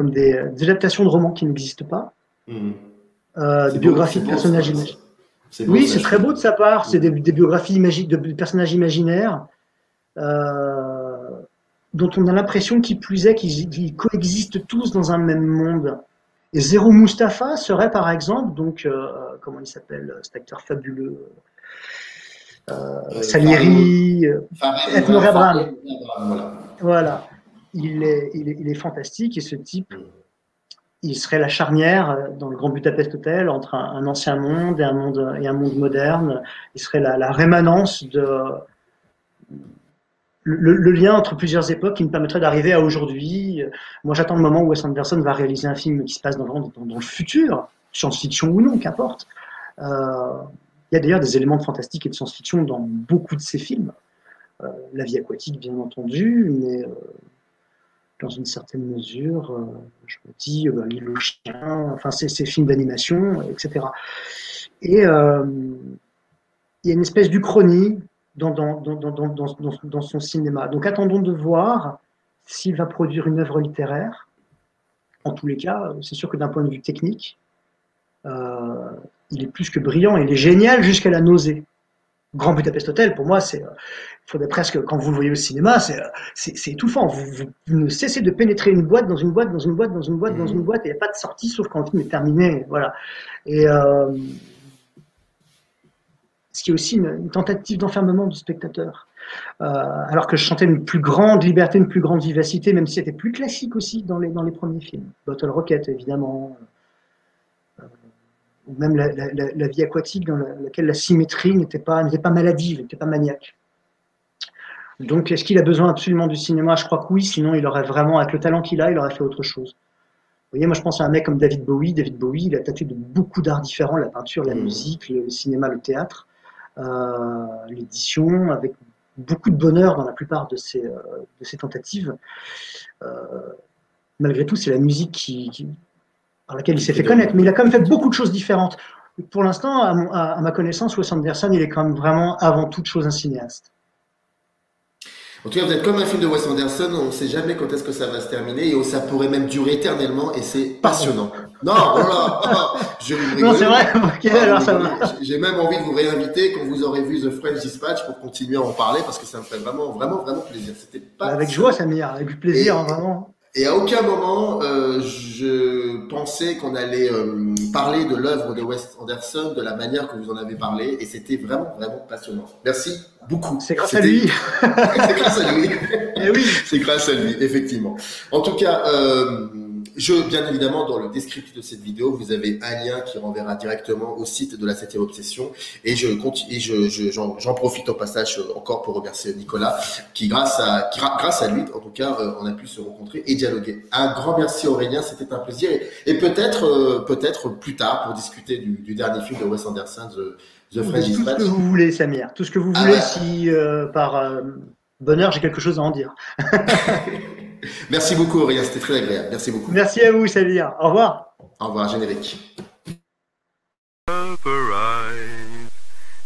des adaptations de romans qui n'existent pas, des biographies de personnages imaginaires. Oui, c'est très beau de sa part, c'est des biographies de personnages imaginaires dont on a l'impression qu'ils coexistent tous dans un même monde. Et Zéro Mustapha serait par exemple, donc, comment il s'appelle, cet acteur fabuleux, Salieri, Ethno Abraham. Voilà. Il est fantastique et ce type, il serait la charnière dans le Grand Budapest Hotel entre un ancien monde et un monde moderne. Il serait la rémanence le lien entre plusieurs époques qui me permettrait d'arriver à aujourd'hui. Moi, j'attends le moment où Wes Anderson va réaliser un film qui se passe dans le futur, science-fiction ou non, qu'importe. Il y a d'ailleurs des éléments de fantastique et de science-fiction dans beaucoup de ces films. La vie aquatique, bien entendu, mais dans une certaine mesure, je me dis, L'île aux chiens, enfin, ces films d'animation, etc. Et il y a une espèce d'uchronie dans son cinéma. Donc attendons de voir s'il va produire une œuvre littéraire. En tous les cas, c'est sûr que d'un point de vue technique, il est plus que brillant, il est génial jusqu'à la nausée. Grand Budapest Hotel, pour moi, il faudrait presque, quand vous le voyez au cinéma, c'est étouffant. Vous ne cessez de pénétrer une boîte dans une boîte, dans une boîte, dans une boîte, dans une boîte, et il n'y a pas de sortie, sauf quand le film est terminé. Voilà. Et ce qui est aussi une tentative d'enfermement du spectateur. Alors que je sentais une plus grande liberté, une plus grande vivacité, même si c'était plus classique aussi dans les premiers films. Bottle Rocket, évidemment. Ou même la vie aquatique dans laquelle la symétrie n'était pas maladive, n'était pas maniaque. Donc, est-ce qu'il a besoin absolument du cinéma? Je crois que oui, sinon il aurait vraiment, avec le talent qu'il a, il aurait fait autre chose. Vous voyez, moi je pense à un mec comme David Bowie. David Bowie, il a tâté de beaucoup d'arts différents, la peinture, la musique, le cinéma, le théâtre, l'édition, avec beaucoup de bonheur dans la plupart de ses tentatives. Malgré tout, c'est la musique par laquelle il s'est fait connaître, mais il a quand même fait beaucoup de choses différentes. Pour l'instant, à ma connaissance, Wes Anderson, il est quand même vraiment avant toute chose un cinéaste. En tout cas, vous êtes comme un film de Wes Anderson, on ne sait jamais quand est-ce que ça va se terminer et ça pourrait même durer éternellement et c'est passionnant. Non, voilà, je vais rigoler. Non, c'est vrai, ok, alors ça va. J'ai même envie de vous réinviter quand vous aurez vu The French Dispatch pour continuer à en parler parce que ça me fait vraiment, vraiment, vraiment plaisir. C'était pas avec joie, Samir, avec plaisir, vraiment. Et à aucun moment, je pensais qu'on allait parler de l'œuvre de Wes Anderson de la manière que vous en avez parlé, et c'était vraiment, vraiment passionnant. Merci beaucoup. C'est grâce à lui. C'est grâce à lui. Eh oui. C'est grâce à lui, effectivement. En tout cas, bien évidemment, dans le descriptif de cette vidéo, vous avez un lien qui renverra directement au site de la 7e Obsession. Et j'en profite au passage encore pour remercier Nicolas, qui grâce à lui, en tout cas, on a pu se rencontrer et dialoguer. Un grand merci Aurélien, c'était un plaisir. Et peut-être plus tard pour discuter du dernier film de Wes Anderson, The French Dispatch. Tout ce que vous voulez, Samir. Tout ce que vous voulez, si par Bonheur, j'ai quelque chose à en dire. Merci beaucoup, Aurélien, c'était très agréable. Merci beaucoup. Merci à vous, Samir. Au revoir. Au revoir, générique. Up arrive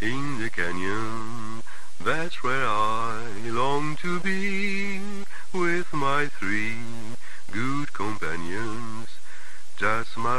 in the canyon, that's where I long to be, with my three good companions, just my